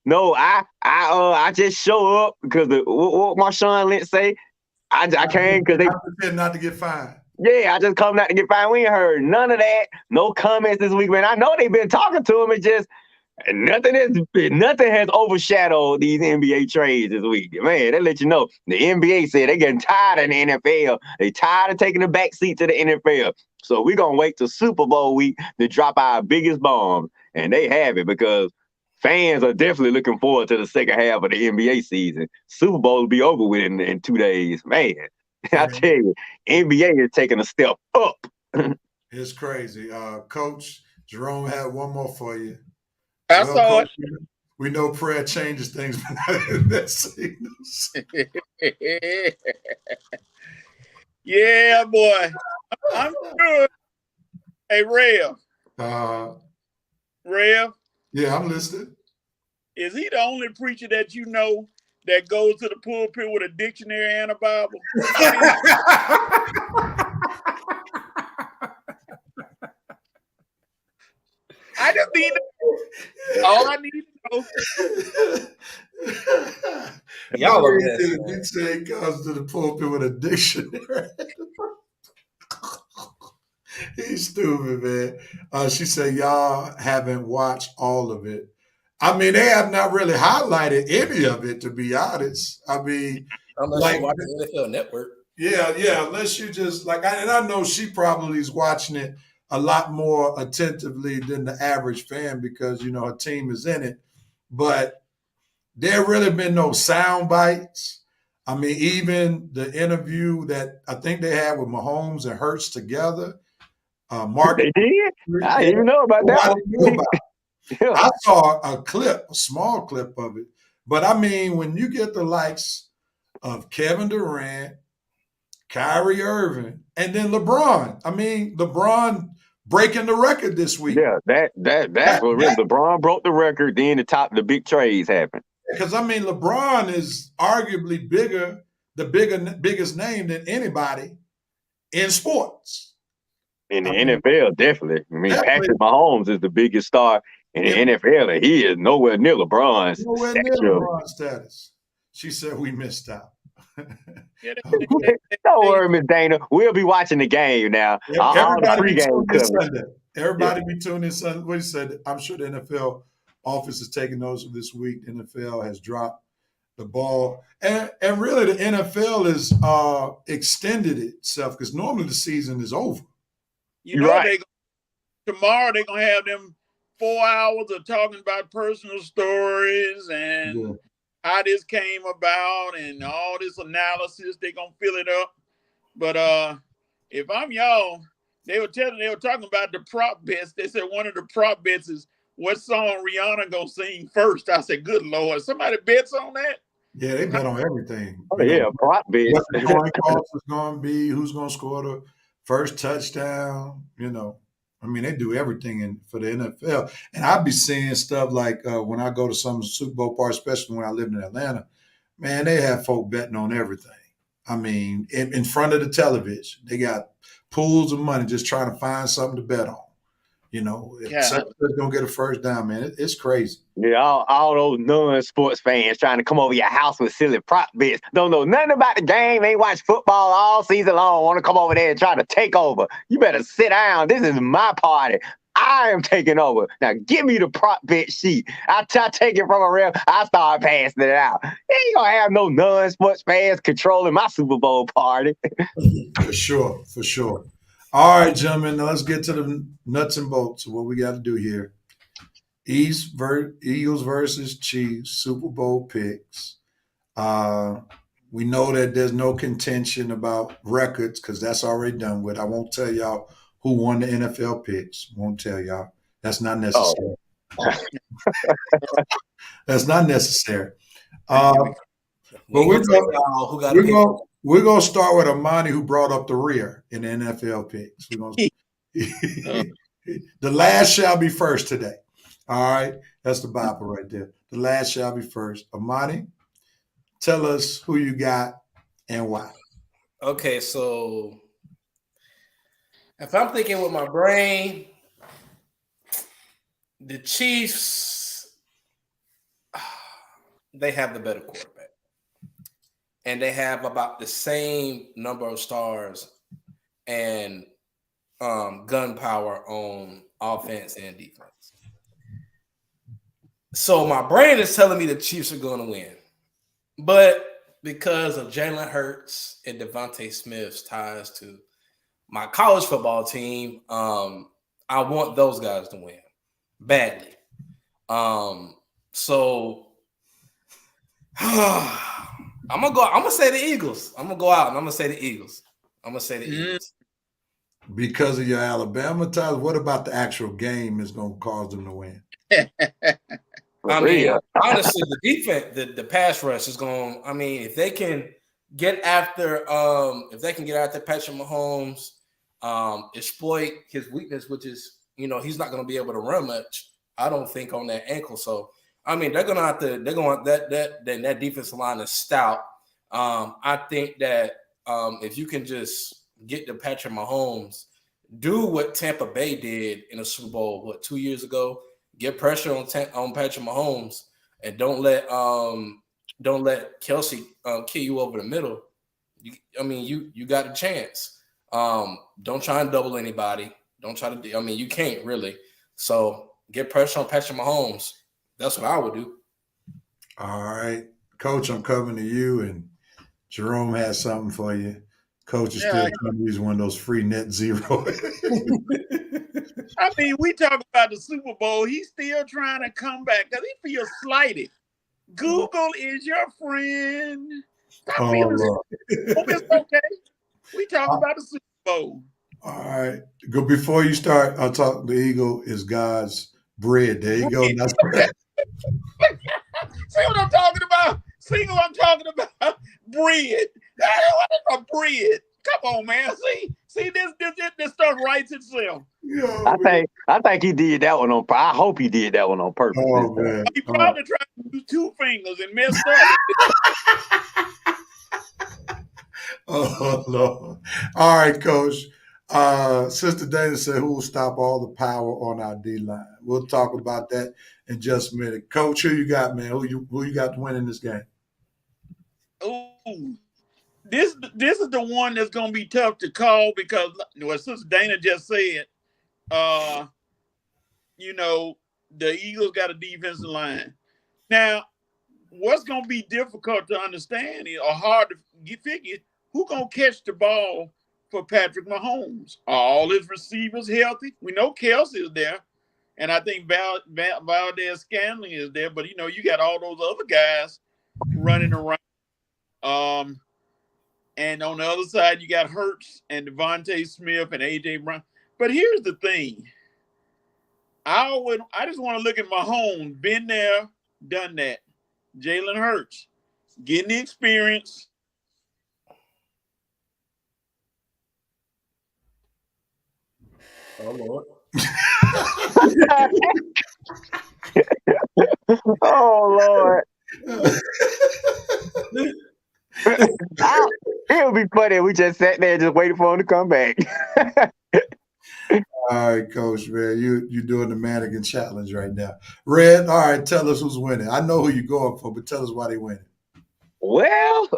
I just show up because what Marshawn Lynch say. I came because they pretend not to get fined. Yeah, I just come out to get fined. We ain't heard none of that. No comments this week, man. I know they've been talking to him. It's just nothing has overshadowed these NBA trades this week. Man, they let you know. The NBA said they getting tired of the NFL. They tired of taking the back seat to the NFL. So we're going to wait till Super Bowl week to drop our biggest bomb. And they have it because fans are definitely looking forward to the second half of the NBA season. Super Bowl will be over with in 2 days. Man, I tell you, NBA is taking a step up. It's crazy. Coach Jerome had one more for you. I saw it. We know prayer changes things, but that signals. Yeah, boy. I'm good. Hey, Rev. Rev. Yeah, I'm listening. Is he the only preacher that you know that goes to the pulpit with a dictionary and a Bible? I just need to know. All I need to know. Y'all are this. You say he comes to the pulpit with a dictionary. He's stupid, man. She said y'all haven't watched all of it. I mean, they have not really highlighted any of it, to be honest. I mean, unless you watch the NFL Network. Yeah. Unless you just and I know she probably is watching it a lot more attentively than the average fan because her team is in it. But there really been no sound bites. I mean, even the interview that I think they had with Mahomes and Hurts together. Mark, they did? I didn't even know about that one. Yeah. I saw a small clip of it. But I mean, when you get the likes of Kevin Durant, Kyrie Irving, and then LeBron. I mean, LeBron breaking the record this week. Yeah, that's what really. LeBron broke the record, then the big trades happened. Because I mean, LeBron is arguably biggest name than anybody in sports. In the NFL, definitely. I mean, Patrick Mahomes is the biggest star in the NFL, and he is nowhere near LeBron's status. She said we missed out. Don't worry, Miss Dana. We'll be watching the game now. Everybody be tuning in Sunday. What he said, I'm sure the NFL office is taking notes of this week. The NFL has dropped the ball. And really the NFL has extended itself because normally the season is over. Tomorrow they're going to have them 4 hours of talking about personal stories and how this came about and all this analysis. They're gonna fill it up. But if I'm y'all, they were talking about the prop bets. They said one of the prop bets is what song Rihanna gonna sing first. I said, good Lord, somebody bets on that? Yeah, they bet on everything. Oh, yeah, prop bet. What the coin toss is going to be, who's going to score the first touchdown. I mean, they do everything for the NFL. And I'd be seeing stuff like when I go to some Super Bowl parties, especially when I lived in Atlanta, man, they have folk betting on everything. I mean, in front of the television, they got pools of money just trying to find something to bet on. If such going to get a first down, man, it's crazy. Yeah, all those non-sports fans trying to come over your house with silly prop bets. Don't know nothing about the game. Ain't watched football all season long. Want to come over there and try to take over. You better sit down. This is my party. I am taking over. Now give me the prop bet sheet. I take it from a ref. I start passing it out. Ain't gonna have no non-sports fans controlling my Super Bowl party. For sure. All right, gentlemen, now let's get to the nuts and bolts of what we got to do here. Eagles versus Chiefs, Super Bowl picks. We know that there's no contention about records because that's already done with. I won't tell y'all who won the NFL picks. Won't tell y'all. That's not necessary. Oh. That's not necessary. But we're going to start with Armani, who brought up the rear in the NFL picks. The last shall be first today. All right. That's the Bible right there. The last shall be first. Armani, tell us who you got and why. Okay, so if I'm thinking with my brain, the Chiefs, they have the better quarterback. And they have about the same number of stars and gunpowder on offense and defense. So my brain is telling me the Chiefs are going to win. But because of Jalen Hurts and Devontae Smith's ties to my college football team, I want those guys to win badly. So I'm gonna say the Eagles. I'm gonna go out and I'm gonna say the Eagles. Eagles. Because of your Alabama ties, what about the actual game is gonna cause them to win? I mean, honestly, the defense, the pass rush is going. I mean, if they can get after Patrick Mahomes, exploit his weakness, which is he's not going to be able to run much. I don't think on that ankle. So I mean, they're going that defensive line is stout. I think that if you can just get to Patrick Mahomes, do what Tampa Bay did in a Super Bowl 2 years ago. Get pressure on Patrick Mahomes, and don't let Kelsey kill you over the middle. You got a chance. Don't try and double anybody. Don't try to. You can't really. So get pressure on Patrick Mahomes. That's what I would do. All right, Coach, I'm coming to you, and Jerome has something for you. Coach is still trying to use one of those free net zero. I mean, we talk about the Super Bowl. He's still trying to come back because he feels slighted. Google is your friend. Stop feeling it's okay. We talk about the Super Bowl. All right. Go before you start. I'll talk. The eagle is God's bread. There you go. That's See what I'm talking about? See what I'm talking about? Bread. What is a bread? Come on, man. See this stuff writes itself. I think he did that one on. I hope he did that one on purpose. Oh man, he probably tried to use 2 fingers and messed up. Oh Lord! All right, Coach. Sister Dana said, "Who will stop all the power on our D line?" We'll talk about that in just a minute. Coach, who you got, man? Who you got to win in this game? Ooh. This is the one that's going to be tough to call because what Sister Dana just said, the Eagles got a defensive line. Now, what's going to be difficult to understand or hard to figure, who going to catch the ball for Patrick Mahomes? Are all his receivers healthy? We know Kelsey is there, and I think Valdez Scantling is there, but, you got all those other guys running around. And on the other side, you got Hurts and Devontae Smith and AJ Brown. But here's the thing. I just want to look at Mahomes. Been there, done that. Jalen Hurts getting the experience. Oh Lord. Oh Lord. It would be funny if we just sat there and just waited for him to come back. All right, Coach, man, you're doing the mannequin challenge right now. Red, all right, tell us who's winning. I know who you're going for, but tell us why they winning. Well,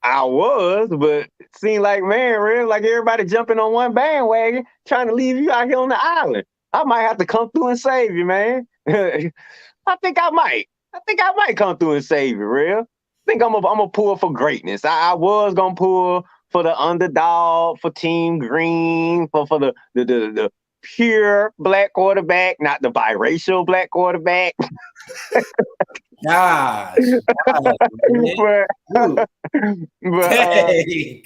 I was, but it seemed like, man, really, like everybody jumping on one bandwagon, trying to leave you out here on the island. I might have to come through and save you, man. I think I might come through and save you, real. I think I'm gonna pull for greatness. I was gonna pull for the underdog, for Team Green, for the pure black quarterback, not the biracial black quarterback. Gosh. but Dang.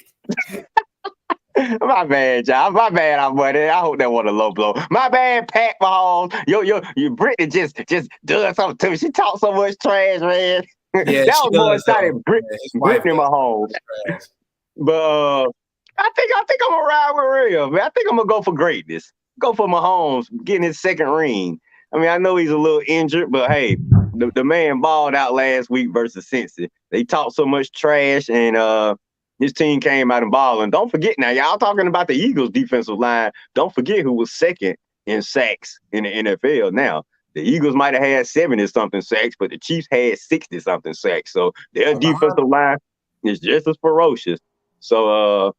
my bad, John. My bad, I'm buddy. I hope that was a low blow. My bad, Pat Mahomes. Yo, Brittany just does something to me. She talks so much trash, man. Yeah, That she was more does, exciting, his wife Brittany does. Mahomes. But I think I'm gonna ride with real, man. I think I'm gonna go for greatness. Go for Mahomes getting his second ring. I mean, I know he's a little injured, but hey, the man balled out last week versus Cincy. They talked so much trash, and his team came out and balled. And don't forget now, y'all talking about the Eagles' defensive line. Don't forget who was second in sacks in the NFL. Now, the Eagles might have had 70-something sacks, but the Chiefs had 60-something sacks. So their defensive line is just as ferocious. So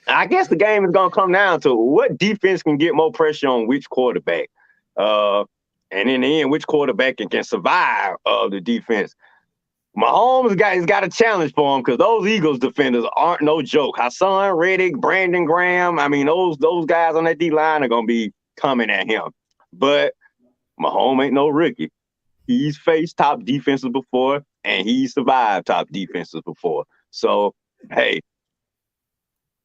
I guess the game is gonna come down to what defense can get more pressure on which quarterback. And in the end, which quarterback can survive the defense. Mahomes has got a challenge for him because those Eagles defenders aren't no joke. Hassan Reddick, Brandon Graham, I mean, those guys on that D-line are gonna be coming at him. But Mahomes ain't no rookie. He's faced top defenses before, and he's survived top defenses before. So, hey,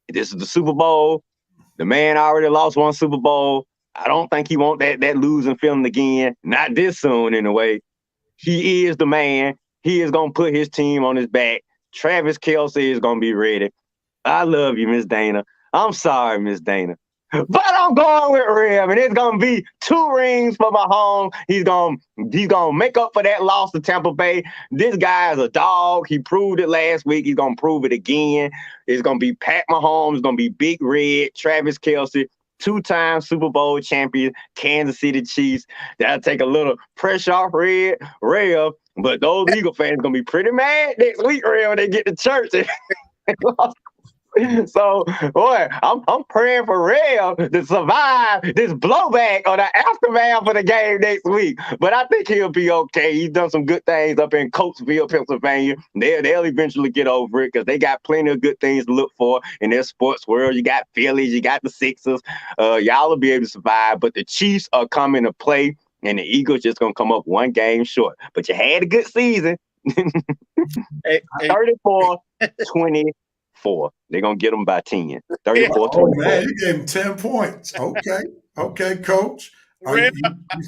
this is the Super Bowl. The man already lost one Super Bowl. I don't think he want that losing feeling again. Not this soon, anyway. He is the man. He is going to put his team on his back. Travis Kelce is going to be ready. I love you, Miss Dana. I'm sorry, Miss Dana. But I'm going with Rev, and it's gonna be 2 rings for Mahomes. He's gonna make up for that loss to Tampa Bay. This guy is a dog. He proved it last week. He's gonna prove it again. It's gonna be Pat Mahomes. It's gonna be Big Red, Travis Kelce, 2-time Super Bowl champion, Kansas City Chiefs. That'll take a little pressure off Rev. But those Eagle fans gonna be pretty mad next week, Rev, when they get to church. So, boy, I'm praying for Rev to survive this blowback or the aftermath of the game next week. But I think he'll be okay. He's done some good things up in Coatesville, Pennsylvania. They'll eventually get over it because they got plenty of good things to look for in their sports world. You got Phillies, you got the Sixers. Y'all will be able to survive. But the Chiefs are coming to play, and the Eagles just going to come up one game short. But you had a good season. 34-20. They're gonna get them by 10. 34 Oh man, you gave him 10 points. Okay, Coach. Red,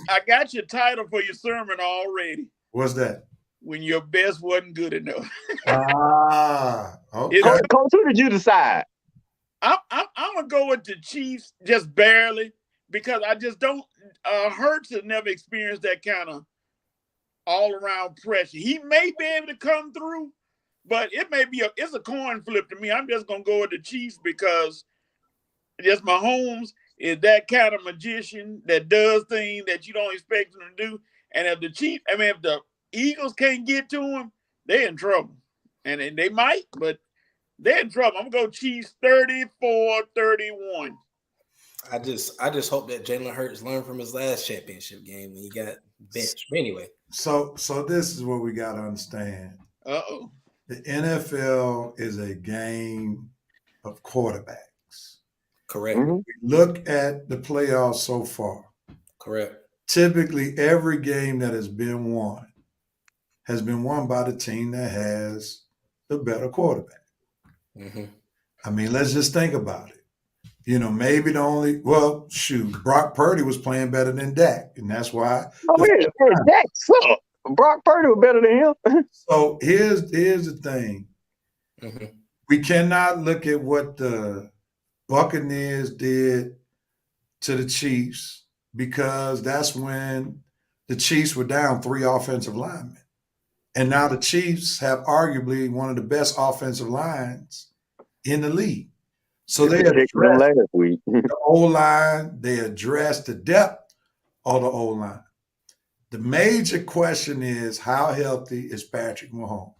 I got your title for your sermon already. What's that? When your best wasn't good enough. Okay. Coach, who did you decide? I'm gonna go with the Chiefs just barely because I just don't. Hurts has never experienced that kind of all-around pressure. He may be able to come through. But it may be it's a coin flip to me. I'm just gonna go with the Chiefs because just Mahomes is that kind of magician that does things that you don't expect him to do. And if the Eagles can't get to him, they're in trouble. And they might, but they're in trouble. I'm gonna go Chiefs 34-31. I just hope that Jalen Hurts learned from his last championship game when he got benched. But anyway. So this is what we gotta understand. Uh-oh. The NFL is a game of quarterbacks. Correct. We look at the playoffs so far. Correct. Typically, every game that has been won has been won by the team that has the better quarterback. Mm-hmm. I mean, let's just think about it. Maybe Brock Purdy was playing better than Dak, and that's why. Oh yeah, Dak sucked. Brock Purdy was better than him. So here's the thing. Mm-hmm. We cannot look at what the Buccaneers did to the Chiefs because that's when the Chiefs were down 3 offensive linemen. And now the Chiefs have arguably one of the best offensive lines in the league. So they addressed them last week. the O-line, they addressed the depth of the O-line. The major question is, how healthy is Patrick Mahomes?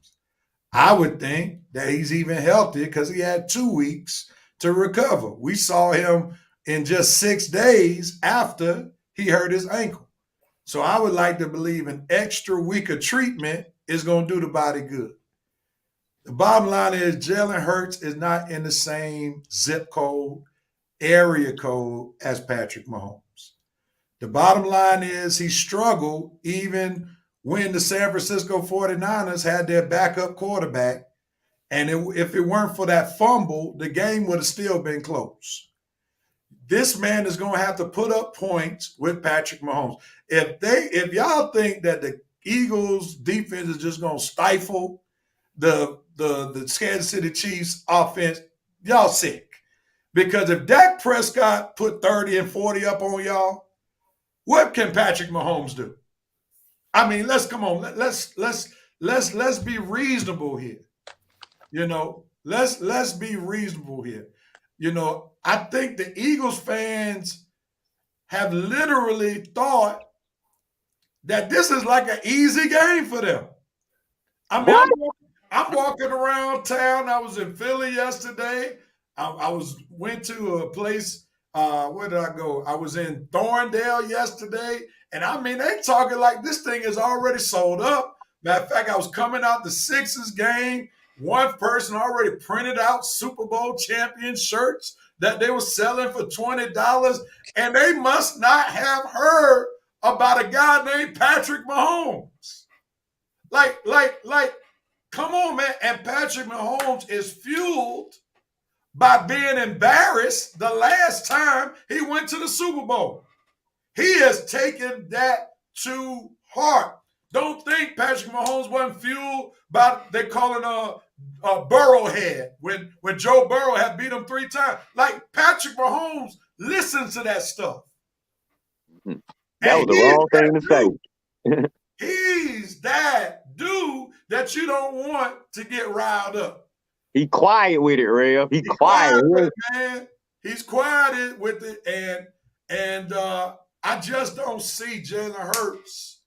I would think that he's even healthier because he had 2 weeks to recover. We saw him in just 6 days after he hurt his ankle. So I would like to believe an extra week of treatment is going to do the body good. The bottom line is Jalen Hurts is not in the same zip code, area code as Patrick Mahomes. The bottom line is he struggled even when the San Francisco 49ers had their backup quarterback. And if it weren't for that fumble, the game would have still been close. This man is going to have to put up points with Patrick Mahomes. If y'all think that the Eagles defense is just going to stifle the Kansas City Chiefs offense, y'all sick. Because if Dak Prescott put 30 and 40 up on y'all, what can Patrick Mahomes do? I mean, let's be reasonable here. Let's be reasonable here. I think the Eagles fans have literally thought that this is like an easy game for them. I mean, I'm walking around town. I was in Philly yesterday. I went to a place. Where did I go? I was in Thorndale yesterday. And I mean, they talking like this thing is already sold up. Matter of fact, I was coming out the Sixers game. One person already printed out Super Bowl champion shirts that they were selling for $20. And they must not have heard about a guy named Patrick Mahomes. Like, come on, man. And Patrick Mahomes is fueled by being embarrassed the last time he went to the Super Bowl. He has taken that to heart. Don't think Patrick Mahomes wasn't fueled by, they call it a Burrowhead, when Joe Burrow had beat him 3 times. Like, Patrick Mahomes listens to that stuff. That was the wrong thing to say. He's that dude that you don't want to get riled up. He quiet with it, Rev. He quiet with it, man. He's quiet with it, and I just don't see Jalen Hurts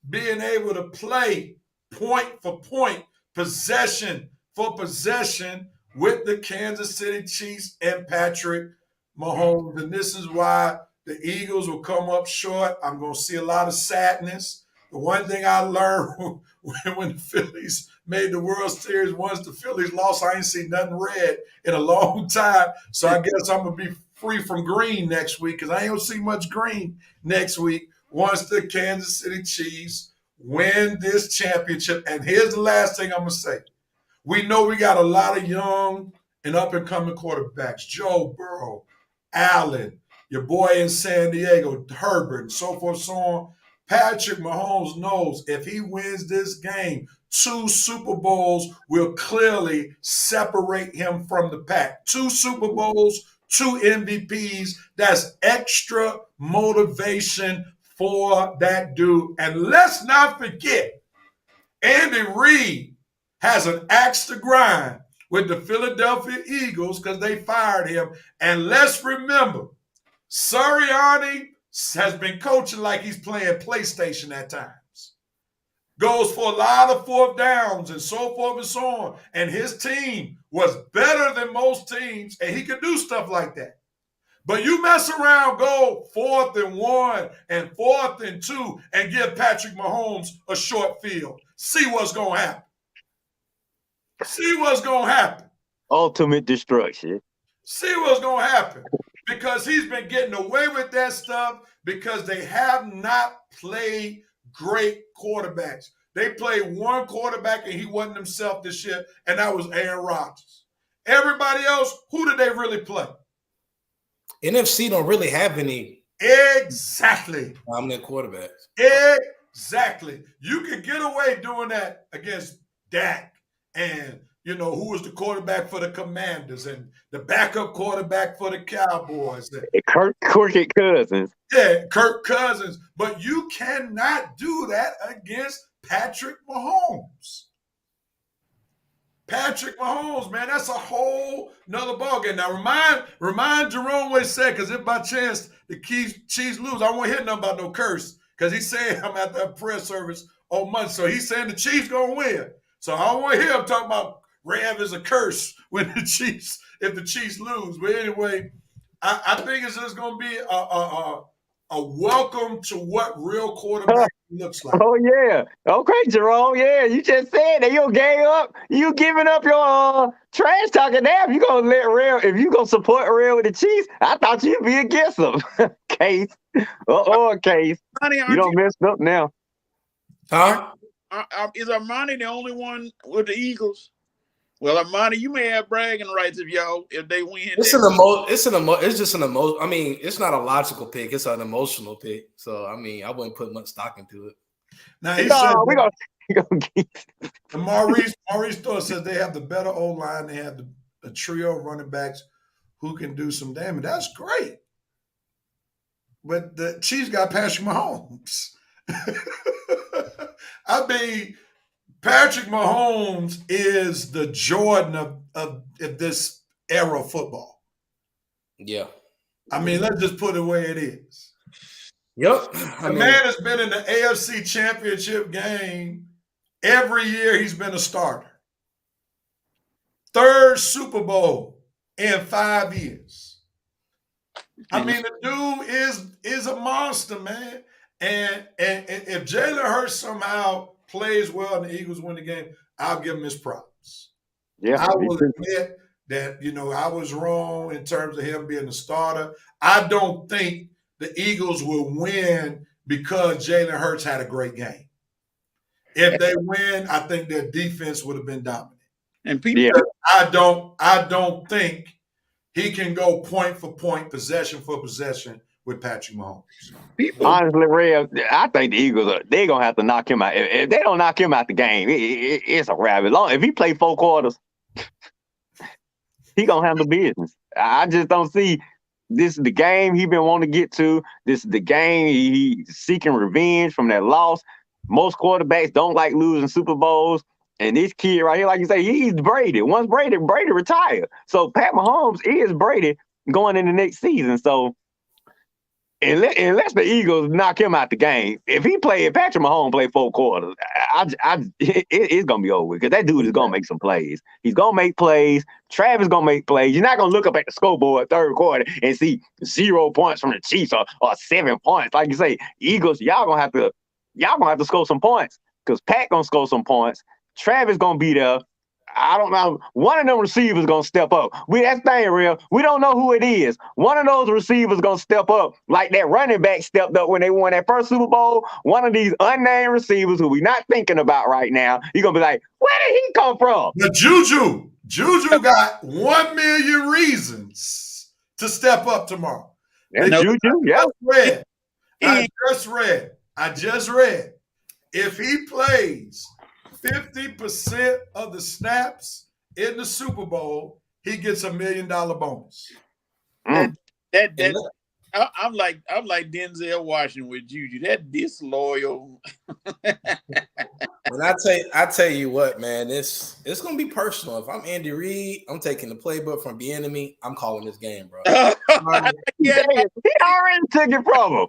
being able to play point for point, possession for possession with the Kansas City Chiefs and Patrick Mahomes. And this is why the Eagles will come up short. I'm going to see a lot of sadness. The one thing I learned when the Phillies made the World Series, once the Phillies lost, I ain't seen nothing red in a long time. So I guess I'm going to be free from green next week because I ain't going to see much green next week once the Kansas City Chiefs win this championship. And here's the last thing I'm going to say. We know we got a lot of young and up-and-coming quarterbacks. Joe Burrow, Allen, your boy in San Diego, Herbert, and so forth, so on. Patrick Mahomes knows if he wins this game, 2 Super Bowls will clearly separate him from the pack. 2 Super Bowls, 2 MVPs. That's extra motivation for that dude. And let's not forget, Andy Reid has an axe to grind with the Philadelphia Eagles because they fired him. And let's remember, Sirianni has been coaching like he's playing PlayStation at times. Goes for a lot of 4th downs and so forth and so on. And his team was better than most teams, and he could do stuff like that. But you mess around, go 4th and 1 and 4th and 2 and give Patrick Mahomes a short field. See what's going to happen. See what's going to happen. Ultimate destruction. See what's going to happen. Because he's been getting away with that stuff because they have not played great quarterbacks. They played one quarterback, and he wasn't himself this year, and that was Aaron Rodgers. Everybody else, who did they really play? NFC don't really have any Exactly. dominant quarterbacks. Exactly. You could get away doing that against Dak and, who was the quarterback for the Commanders and the backup quarterback for the Cowboys. Kirk Cousins. Yeah, Kirk Cousins. But you cannot do that against Patrick Mahomes. Patrick Mahomes, man, that's a whole nother ballgame. Now, remind Jerome what he said, because if by chance the Chiefs lose, I won't hear nothing about no curse, because he's saying I'm at that prayer service on Monday. So he's saying the Chiefs going to win. So I don't want to hear him talking about Rev is a curse when if the Chiefs lose. But anyway, I think it's just going to be a welcome to what real quarterback looks like. Oh yeah, okay, Jerome. Yeah, you just said that you gang up. You giving up your trash talking now. If you gonna let Real, if you gonna support Real with the Chiefs, I thought you'd be against them. Case, Case. You don't mess up now. Huh? Is Armani the only one with the Eagles? Well, Armani, you may have bragging rights if they win. It's just an emotion. I mean, it's not a logical pick. It's an emotional pick. So I mean, I wouldn't put much stock into it. Now he said Maurice Thor says they have the better O-line. They have a trio of running backs who can do some damage. That's great. But the Chiefs got Patrick Mahomes. I mean, Patrick Mahomes is the Jordan of this era of football. Yeah. I mean, let's just put it where it is. Yep. The man has been in the AFC Championship game every year he's been a starter. Third Super Bowl in 5 years. I mean, the dude is a monster, man. And if Jalen Hurts somehow plays well and the Eagles win the game, I'll give him his props. Yeah, I will admit that, I was wrong in terms of him being a starter. I don't think the Eagles will win because Jalen Hurts had a great game. If they win, I think their defense would have been dominant. And people, I don't think he can go point for point, possession for possession with Patrick Mahomes. Honestly, Rev, I think the Eagles they're gonna have to knock him out. If they don't knock him out the game, it's a wrap. If he play 4 quarters, he gonna handle business. I just don't see. This is the game he been wanting to get to. This is the game he's seeking revenge from that loss. Most quarterbacks don't like losing Super Bowls. And this kid right here, like you say, he's Brady. Once Brady retired. So Pat Mahomes is Brady going in the next season. So unless the Eagles knock him out the game, if Patrick Mahomes play 4 quarters, it's gonna be over because that dude is gonna make some plays. He's gonna make plays. Travis gonna make plays. You're not gonna look up at the scoreboard 3rd quarter and see 0 points from the Chiefs or 7 points. Like you say, Eagles, y'all gonna have to score some points because Pat gonna score some points. Travis gonna be there. I don't know. One of them receivers gonna step up. That's thing real. We don't know who it is. One of those receivers gonna step up like that running back stepped up when they won that first Super Bowl. One of these unnamed receivers who we not thinking about right now. You're gonna be like, where did he come from? The Juju got 1 million reasons to step up tomorrow. Juju, yeah. I just read. If he plays 50% of the snaps in the Super Bowl, he gets $1 million bonus. I'm like Denzel Washington with Juju. That disloyal. When I tell you what, man, it's gonna be personal. If I'm Andy Reid, I'm taking the playbook from Bieniemy. I'm calling this game, bro. Yeah, he already took it from him.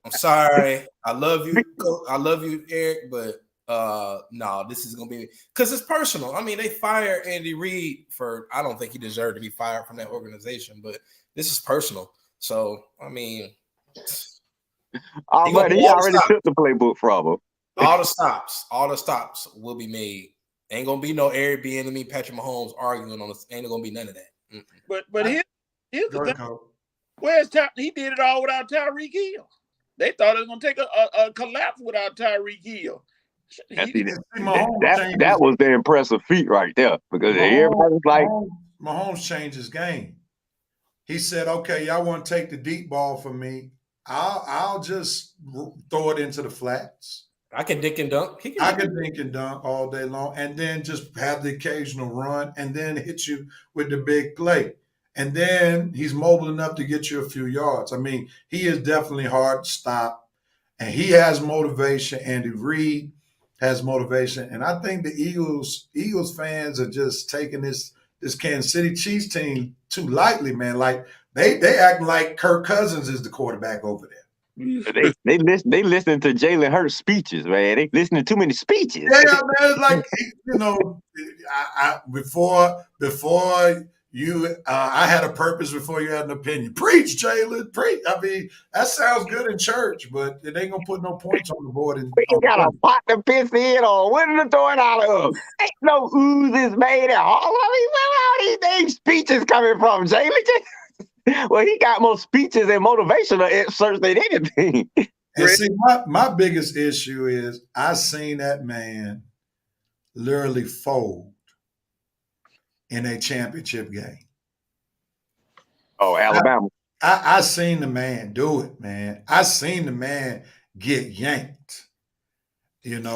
I'm sorry. I love you, Eric, but no, this is gonna be because it's personal. I mean, they fired Andy Reid I don't think he deserved to be fired from that organization, but this is personal. So I mean, he already took the playbook from him. All the stops will be made. Ain't gonna be no Eric Bieniemy, Patrick Mahomes arguing on this. Ain't gonna be none of that. Mm-mm. But here's the thing. Where's he did it all without Tyreek Hill. They thought it was gonna take a collapse without Tyreek Hill. That was the impressive feat right there because everybody was like, Mahomes changed his game. He said, "Okay, y'all want to take the deep ball from me? I'll just throw it into the flats. I can dink and dunk. I can dink and dunk all day long, and then just have the occasional run, and then hit you with the big play. And then he's mobile enough to get you a few yards. I mean, he is definitely hard to stop, and he has motivation. Andy Reid has motivation, and I think the Eagles fans are just taking this Kansas City Chiefs team too lightly, man. Like they acting like Kirk Cousins is the quarterback over there. They listening to Jalen Hurts speeches, man. They listening to too many speeches. Yeah, man. It's like before you, I had a purpose before you had an opinion. Preach, Jalen. Preach. I mean, that sounds good in church, but it ain't gonna put no points on the board. You got a pot to piss in, or what are they throwing out of? Ain't no oozes made at all. I mean, where are these speeches coming from, Jalen? Well, he got more speeches and motivational excerpts than anything. And see, my biggest issue is I seen that man literally fold in a championship game. Oh, Alabama. I seen the man do it, man. I seen the man get yanked, and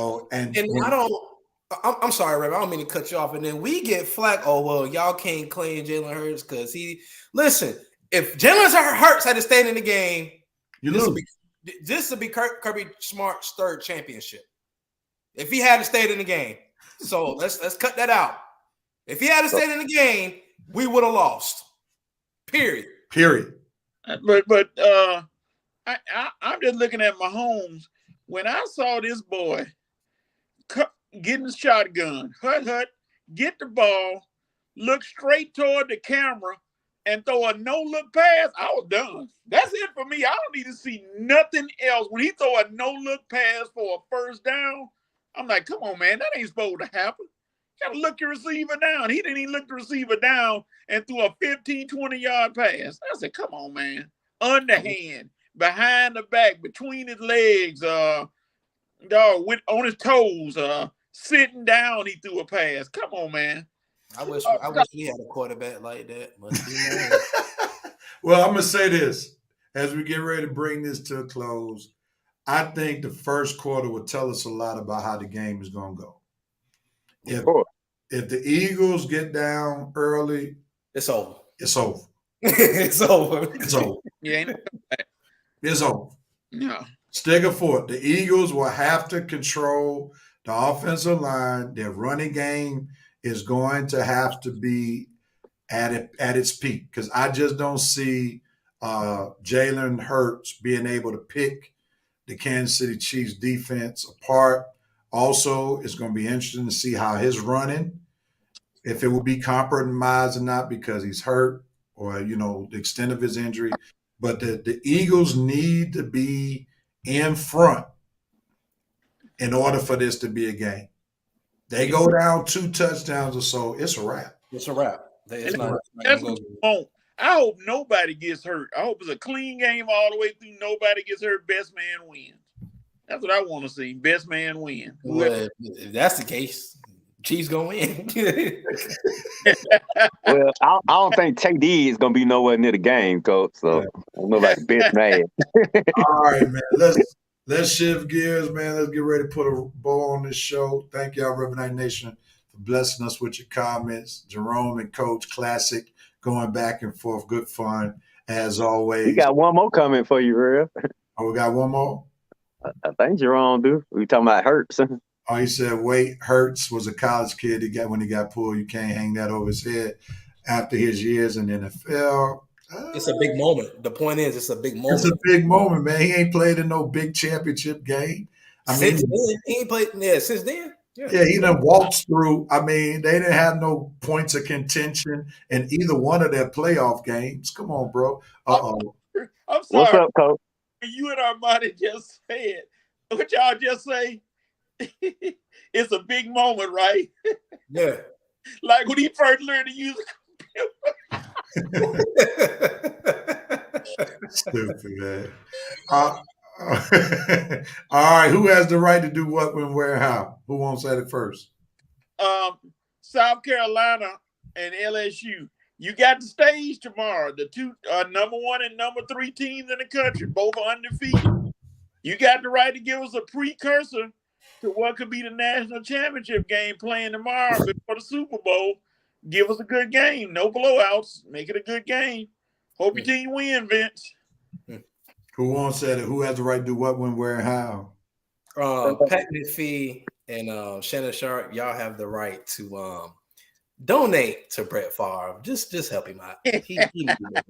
I'm sorry, Rev. I don't mean to cut you off. And then we get flack. Oh, well, y'all can't claim Jalen Hurts because listen, if Jalen Hurts had to stay in the game, this would be Kirby Smart's third championship. If he had to stay in the game. So let's cut that out. If he had to stay in the game, we would have lost. Period. But I'm just looking at Mahomes. When I saw this boy getting the shotgun, get the ball, look straight toward the camera, and throw a no-look pass, I was done. That's it for me. I don't need to see nothing else. When he throw a no-look pass for a first down, I'm like, come on, man, that ain't supposed to happen. You got to look your receiver down. He didn't even look the receiver down and threw a 15, 20-yard pass. I said, come on, man. Underhand, behind the back, between his legs, on his toes, sitting down, he threw a pass. Come on, man. I wish we had a quarterback like that. But Well, I'm going to say this. As we get ready to bring this to a close, I think the first quarter will tell us a lot about how the game is going to go. If the Eagles get down early, it's over. It's over. It's over. It's over. Yeah. It's over. No. Stick a foot. The Eagles will have to control the offensive line. Their running game is going to have to be at its peak because I just don't see Jalen Hurts being able to pick the Kansas City Chiefs defense apart. Also, it's going to be interesting to see how his running, if it will be compromised or not because he's hurt or, the extent of his injury. But the Eagles need to be in front in order for this to be a game. They go down 2 touchdowns or so, it's a wrap. It's a wrap. That's what you want. I hope nobody gets hurt. I hope it's a clean game all the way through. Nobody gets hurt. Best man wins. That's what I want to see. Best man win. Well, if that's the case, Chiefs gonna win. Well, I don't think KD is gonna be nowhere near the game, coach. So I don't know about the best man. All right, man. Let's shift gears, man. Let's get ready to put a bow on this show. Thank y'all, Revenant Nation, for blessing us with your comments. Jerome and Coach, classic, going back and forth, good fun as always. We got one more comment for you, Real. Oh, we got one more. I think Jerome do. We talking about Hurts. Oh, he said, wait, Hurts was a college kid when he got pulled. You can't hang that over his head after his years in the NFL. It's a big moment. The point is, it's a big moment. It's a big moment, man. He ain't played in no big championship game. Since then, he ain't played. Yeah, since then. Yeah, he done walked through. I mean, they didn't have no points of contention in either one of their playoff games. Come on, bro. Uh-oh. I'm sorry. What's up, Coach? You and Armani just said what y'all just say. It's a big moment, right? Yeah. Like when he first learned to use a computer. Stupid, man. All All right, who has the right to do what, when, where, and how? Who wants at it first? South Carolina and LSU. You got the stage tomorrow. The two number 1 and number 3 teams in the country, both are undefeated. You got the right to give us a precursor to what could be the national championship game playing tomorrow before the Super Bowl. Give us a good game. No blowouts. Make it a good game. Hope your team win, Vince. Who wants at it? Who has the right to do what, when, where, and how? Pat McPhee and Shannon Sharp, y'all have the right to donate to Brett Favre. Just help him out. He needs it.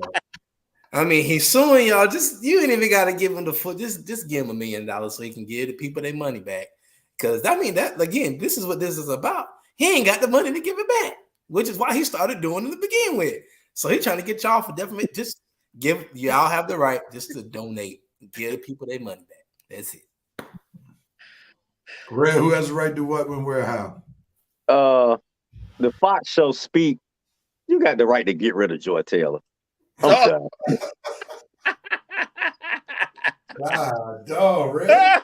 I mean, he's suing y'all. You ain't even got to give him the foot. Just give him $1 million so he can give the people their money back. Because I mean, that again, this is what this is about. He ain't got the money to give it back, which is why he started doing it to begin with. So he's trying to get y'all for defamation. Just give y'all have the right just to donate, give the people their money back. That's it. Red, who has the right to do what, when, where, how? The Fox show Speak. You got the right to get rid of Joy Taylor. Okay. God, dog, Red.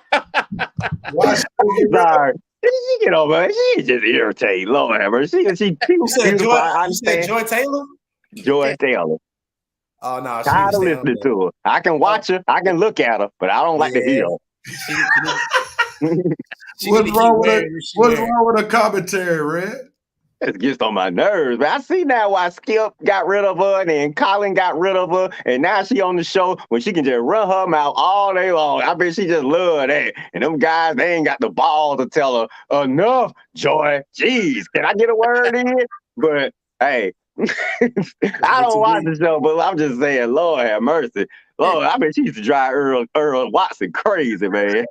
Why should we get rid of- Sorry. She get over. She just irritating. Lord have her. She You said Joy Taylor? Joy Taylor. Oh no, Tired of listening to her. I can watch her. I can look at her, but I don't like to hear her. What's wrong with a commentary, Red? It gets on my nerves. But I see now why Skip got rid of her and then Colin got rid of her. And now she on the show when she can just run her mouth all day long. I bet she just love that. And them guys, they ain't got the ball to tell her, enough, Joy. Jeez, can I get a word in? But hey, I don't watch the show, but I'm just saying, Lord have mercy. Lord, I bet she used to drive Earl Watson crazy, man.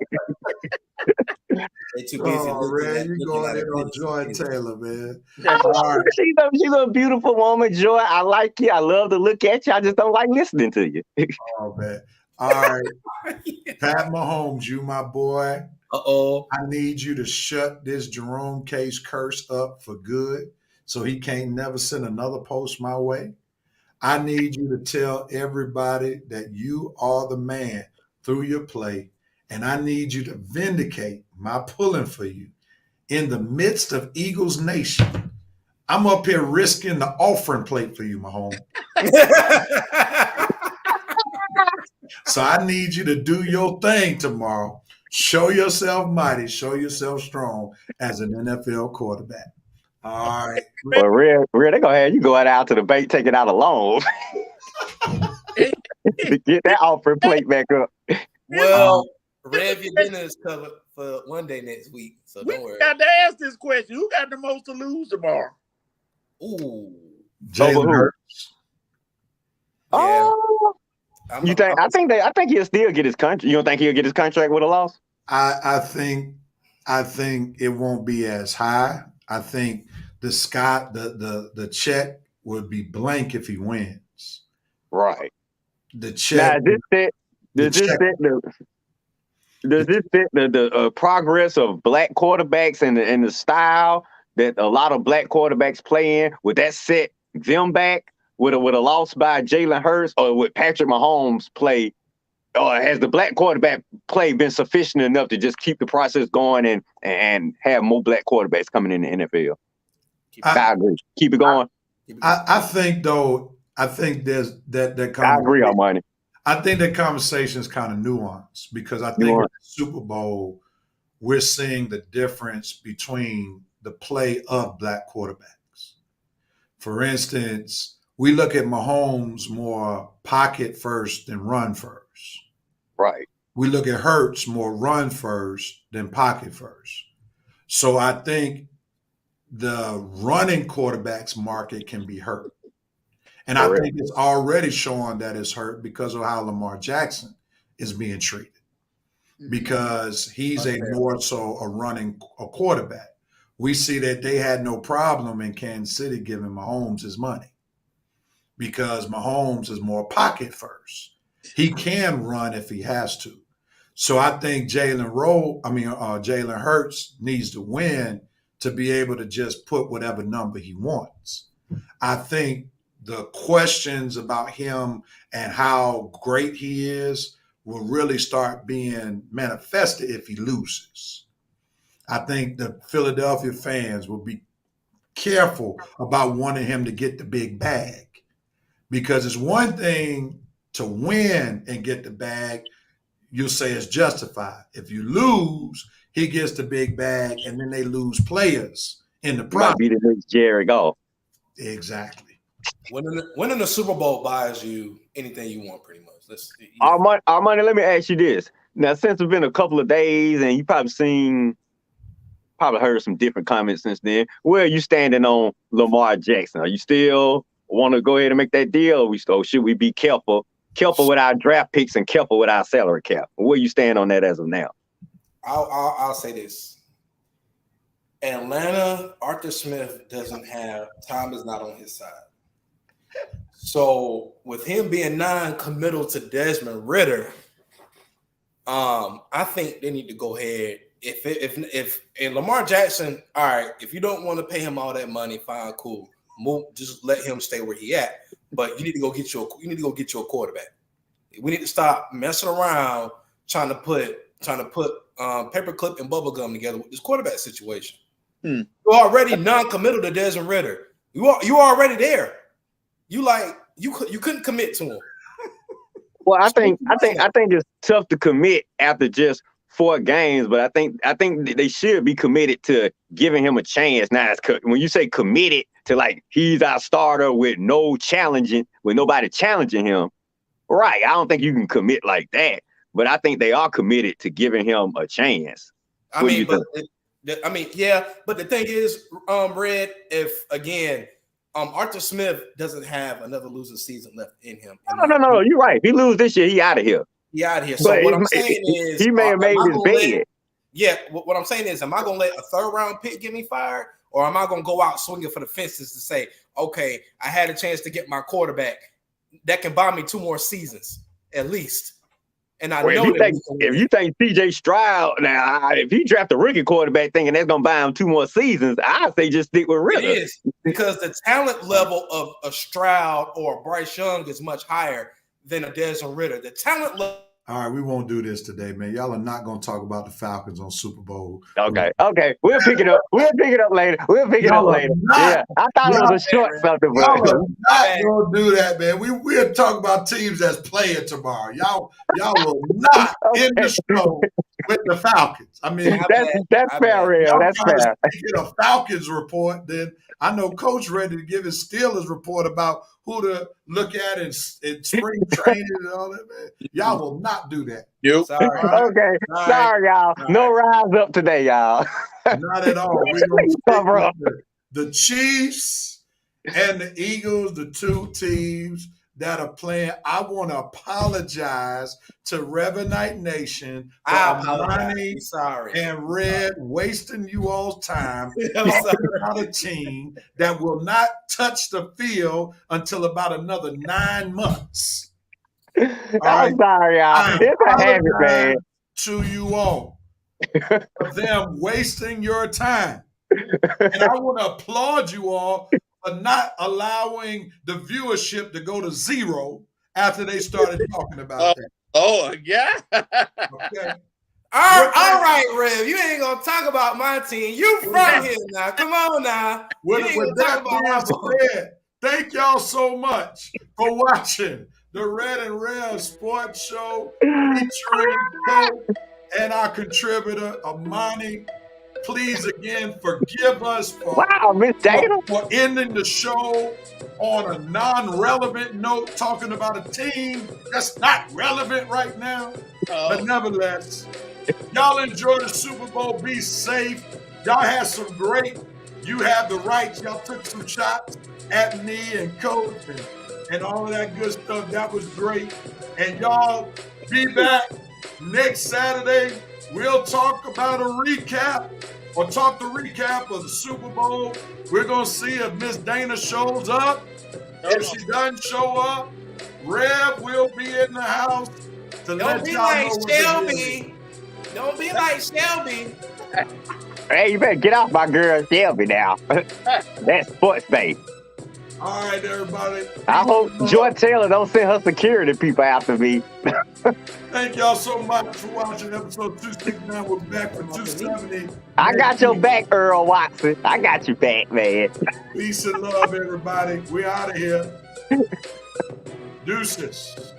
Too busy Red, you going in on Joy Taylor, man. She's a beautiful woman, Joy. I like you. I love to look at you. I just don't like listening to you. Oh, man. All right. Pat Mahomes, you my boy. Uh-oh. I need you to shut this Jerome Case curse up for good so he can't never send another post my way. I need you to tell everybody that you are the man through your play, and I need you to vindicate my pulling for you. In the midst of Eagles Nation, I'm up here risking the offering plate for you, Mahomes. So I need you to do your thing tomorrow. Show yourself mighty, show yourself strong as an NFL quarterback. All right. Well, Red, they gonna have you go out to the bank, take it out alone to get that offering plate back up. Well, Rev, your dinner is covered for one day next week, so don't worry. Got to ask this question: who got the most to lose tomorrow? Ooh, Jalen Hurts. Yeah. Oh, you think? I think he'll still get his contract. You don't think he'll get his contract with a loss? I think it won't be as high. I think the check would be blank if he wins. Right. The check. Now, does this fit the progress of black quarterbacks and the style that a lot of black quarterbacks play in? Would that set them back with a loss by Jalen Hurts, or would Patrick Mahomes play? Or has the black quarterback play been sufficient enough to just keep the process going and have more black quarterbacks coming in the NFL? I agree. Keep it going. I think there's that I agree, Armani. I think that conversation is kind of nuanced because I think with the Super Bowl, we're seeing the difference between the play of black quarterbacks. For instance, we look at Mahomes more pocket first than run first. Right. We look at Hurts more run first than pocket first. So I think the running quarterbacks market can be hurt. And I think it's already showing that it's hurt because of how Lamar Jackson is being treated. Because he's more so a quarterback. We see that they had no problem in Kansas City giving Mahomes his money because Mahomes is more pocket first. He can run if he has to. So I think Jalen Hurts needs to win to be able to just put whatever number he wants. I think the questions about him and how great he is will really start being manifested if he loses. I think the Philadelphia fans will be careful about wanting him to get the big bag, because it's one thing to win and get the bag. You'll say it's justified. If you lose, he gets the big bag, and then they lose players in the process. Might be the next Jerry Goff. Exactly. Winning the Super Bowl buys you anything you want, pretty much. Armani, let me ask you this. Now, since it's been a couple of days, and you probably heard some different comments since then, where are you standing on Lamar Jackson? Are you still want to go ahead and make that deal? Or should we be careful with our draft picks and careful with our salary cap? Where you stand on that as of now? I'll say this. Atlanta, Arthur Smith time is not on his side. So with him being non-committal to Desmond Ridder, I think they need to go ahead. If Lamar Jackson, all right, if you don't want to pay him all that money, fine, cool. Just let him stay where he at. But you need to go get your quarterback. We need to stop messing around trying to put paperclip and bubble gum together with this quarterback situation. You're already non-committal to Desmond Ridder. You already there. You couldn't commit to him. Well, I think it's tough to commit after just 4 games, but I think they should be committed to giving him a chance. Now, when you say committed to like he's our starter with nobody challenging him, right? I don't think you can commit like that, but I think they are committed to giving him a chance. Yeah, but the thing is, Red, if again, Arthur Smith doesn't have another losing season left in him. No, you're right. If he lose this year, he out of here. So what I'm saying is, he may have made his bed. What I'm saying is, am I going to let a 3rd round pick get me fired, or am I going to go out swinging for the fences to say, okay, I had a chance to get my quarterback that can buy me 2 more seasons at least? And if you think CJ Stroud, now if he draft a rookie quarterback thinking that's gonna buy him 2 more seasons, I say just stick with Ridder. It is, because the talent level of a Stroud or a Bryce Young is much higher than a Desmond Ridder. The talent level. All right, we won't do this today, man. Y'all are not going to talk about the Falcons on Super Bowl. Okay. We'll pick it up. We'll pick it up later. Yeah, I thought it was a short something, but y'all are not going to do that, man. We'll talk about teams that's playing tomorrow. Y'all will not end the show with the Falcons. I mean, that's fair, real. That's fair. Get a Falcons report, then I know Coach ready to give his Steelers report about who to look at in spring training and all that, man. Y'all will not do that. Yep. Sorry. Okay. Sorry, y'all. No rise up today, y'all. Not at all. We're going to cover up the Chiefs and the Eagles, the 2 teams that are playing. I want to apologize to Revenite Nation for Armani and Red wasting you all's time about a team that will not touch the field until about another 9 months. I'm sorry, y'all. It's a habit, man. To you all for them wasting your time. And I want to applaud you all for not allowing the viewership to go to 0 after they started talking about that. Oh, yeah. Okay. All right, Rev. You ain't gonna talk about my team. You from here now. Come on now. With that being said, thank y'all so much for watching the Red and Rev Sports Show featuring Coach and our contributor, Armani. Please, again, forgive us for ending the show on a non-relevant note, talking about a team that's not relevant right now. But nevertheless, y'all enjoy the Super Bowl. Be safe. Y'all had some great, you have the right. Y'all took some shots at me and Coach and all of that good stuff. That was great. And y'all be back next Saturday. We'll talk about a recap or talk the recap of the Super Bowl. We're going to see if Miss Dana shows up. If she doesn't show up, Rev will be in the house to let y'all know what Shelby. Don't be like Shelby. Hey, you better get off my girl Shelby now. That's sports bait. All right, everybody. I hope Joy Taylor don't send her security people after me. Thank y'all so much for watching episode 269. We're back for 270. I got your back, Earl Watson. I got your back, man. Peace and love, everybody. We out of here. Deuces.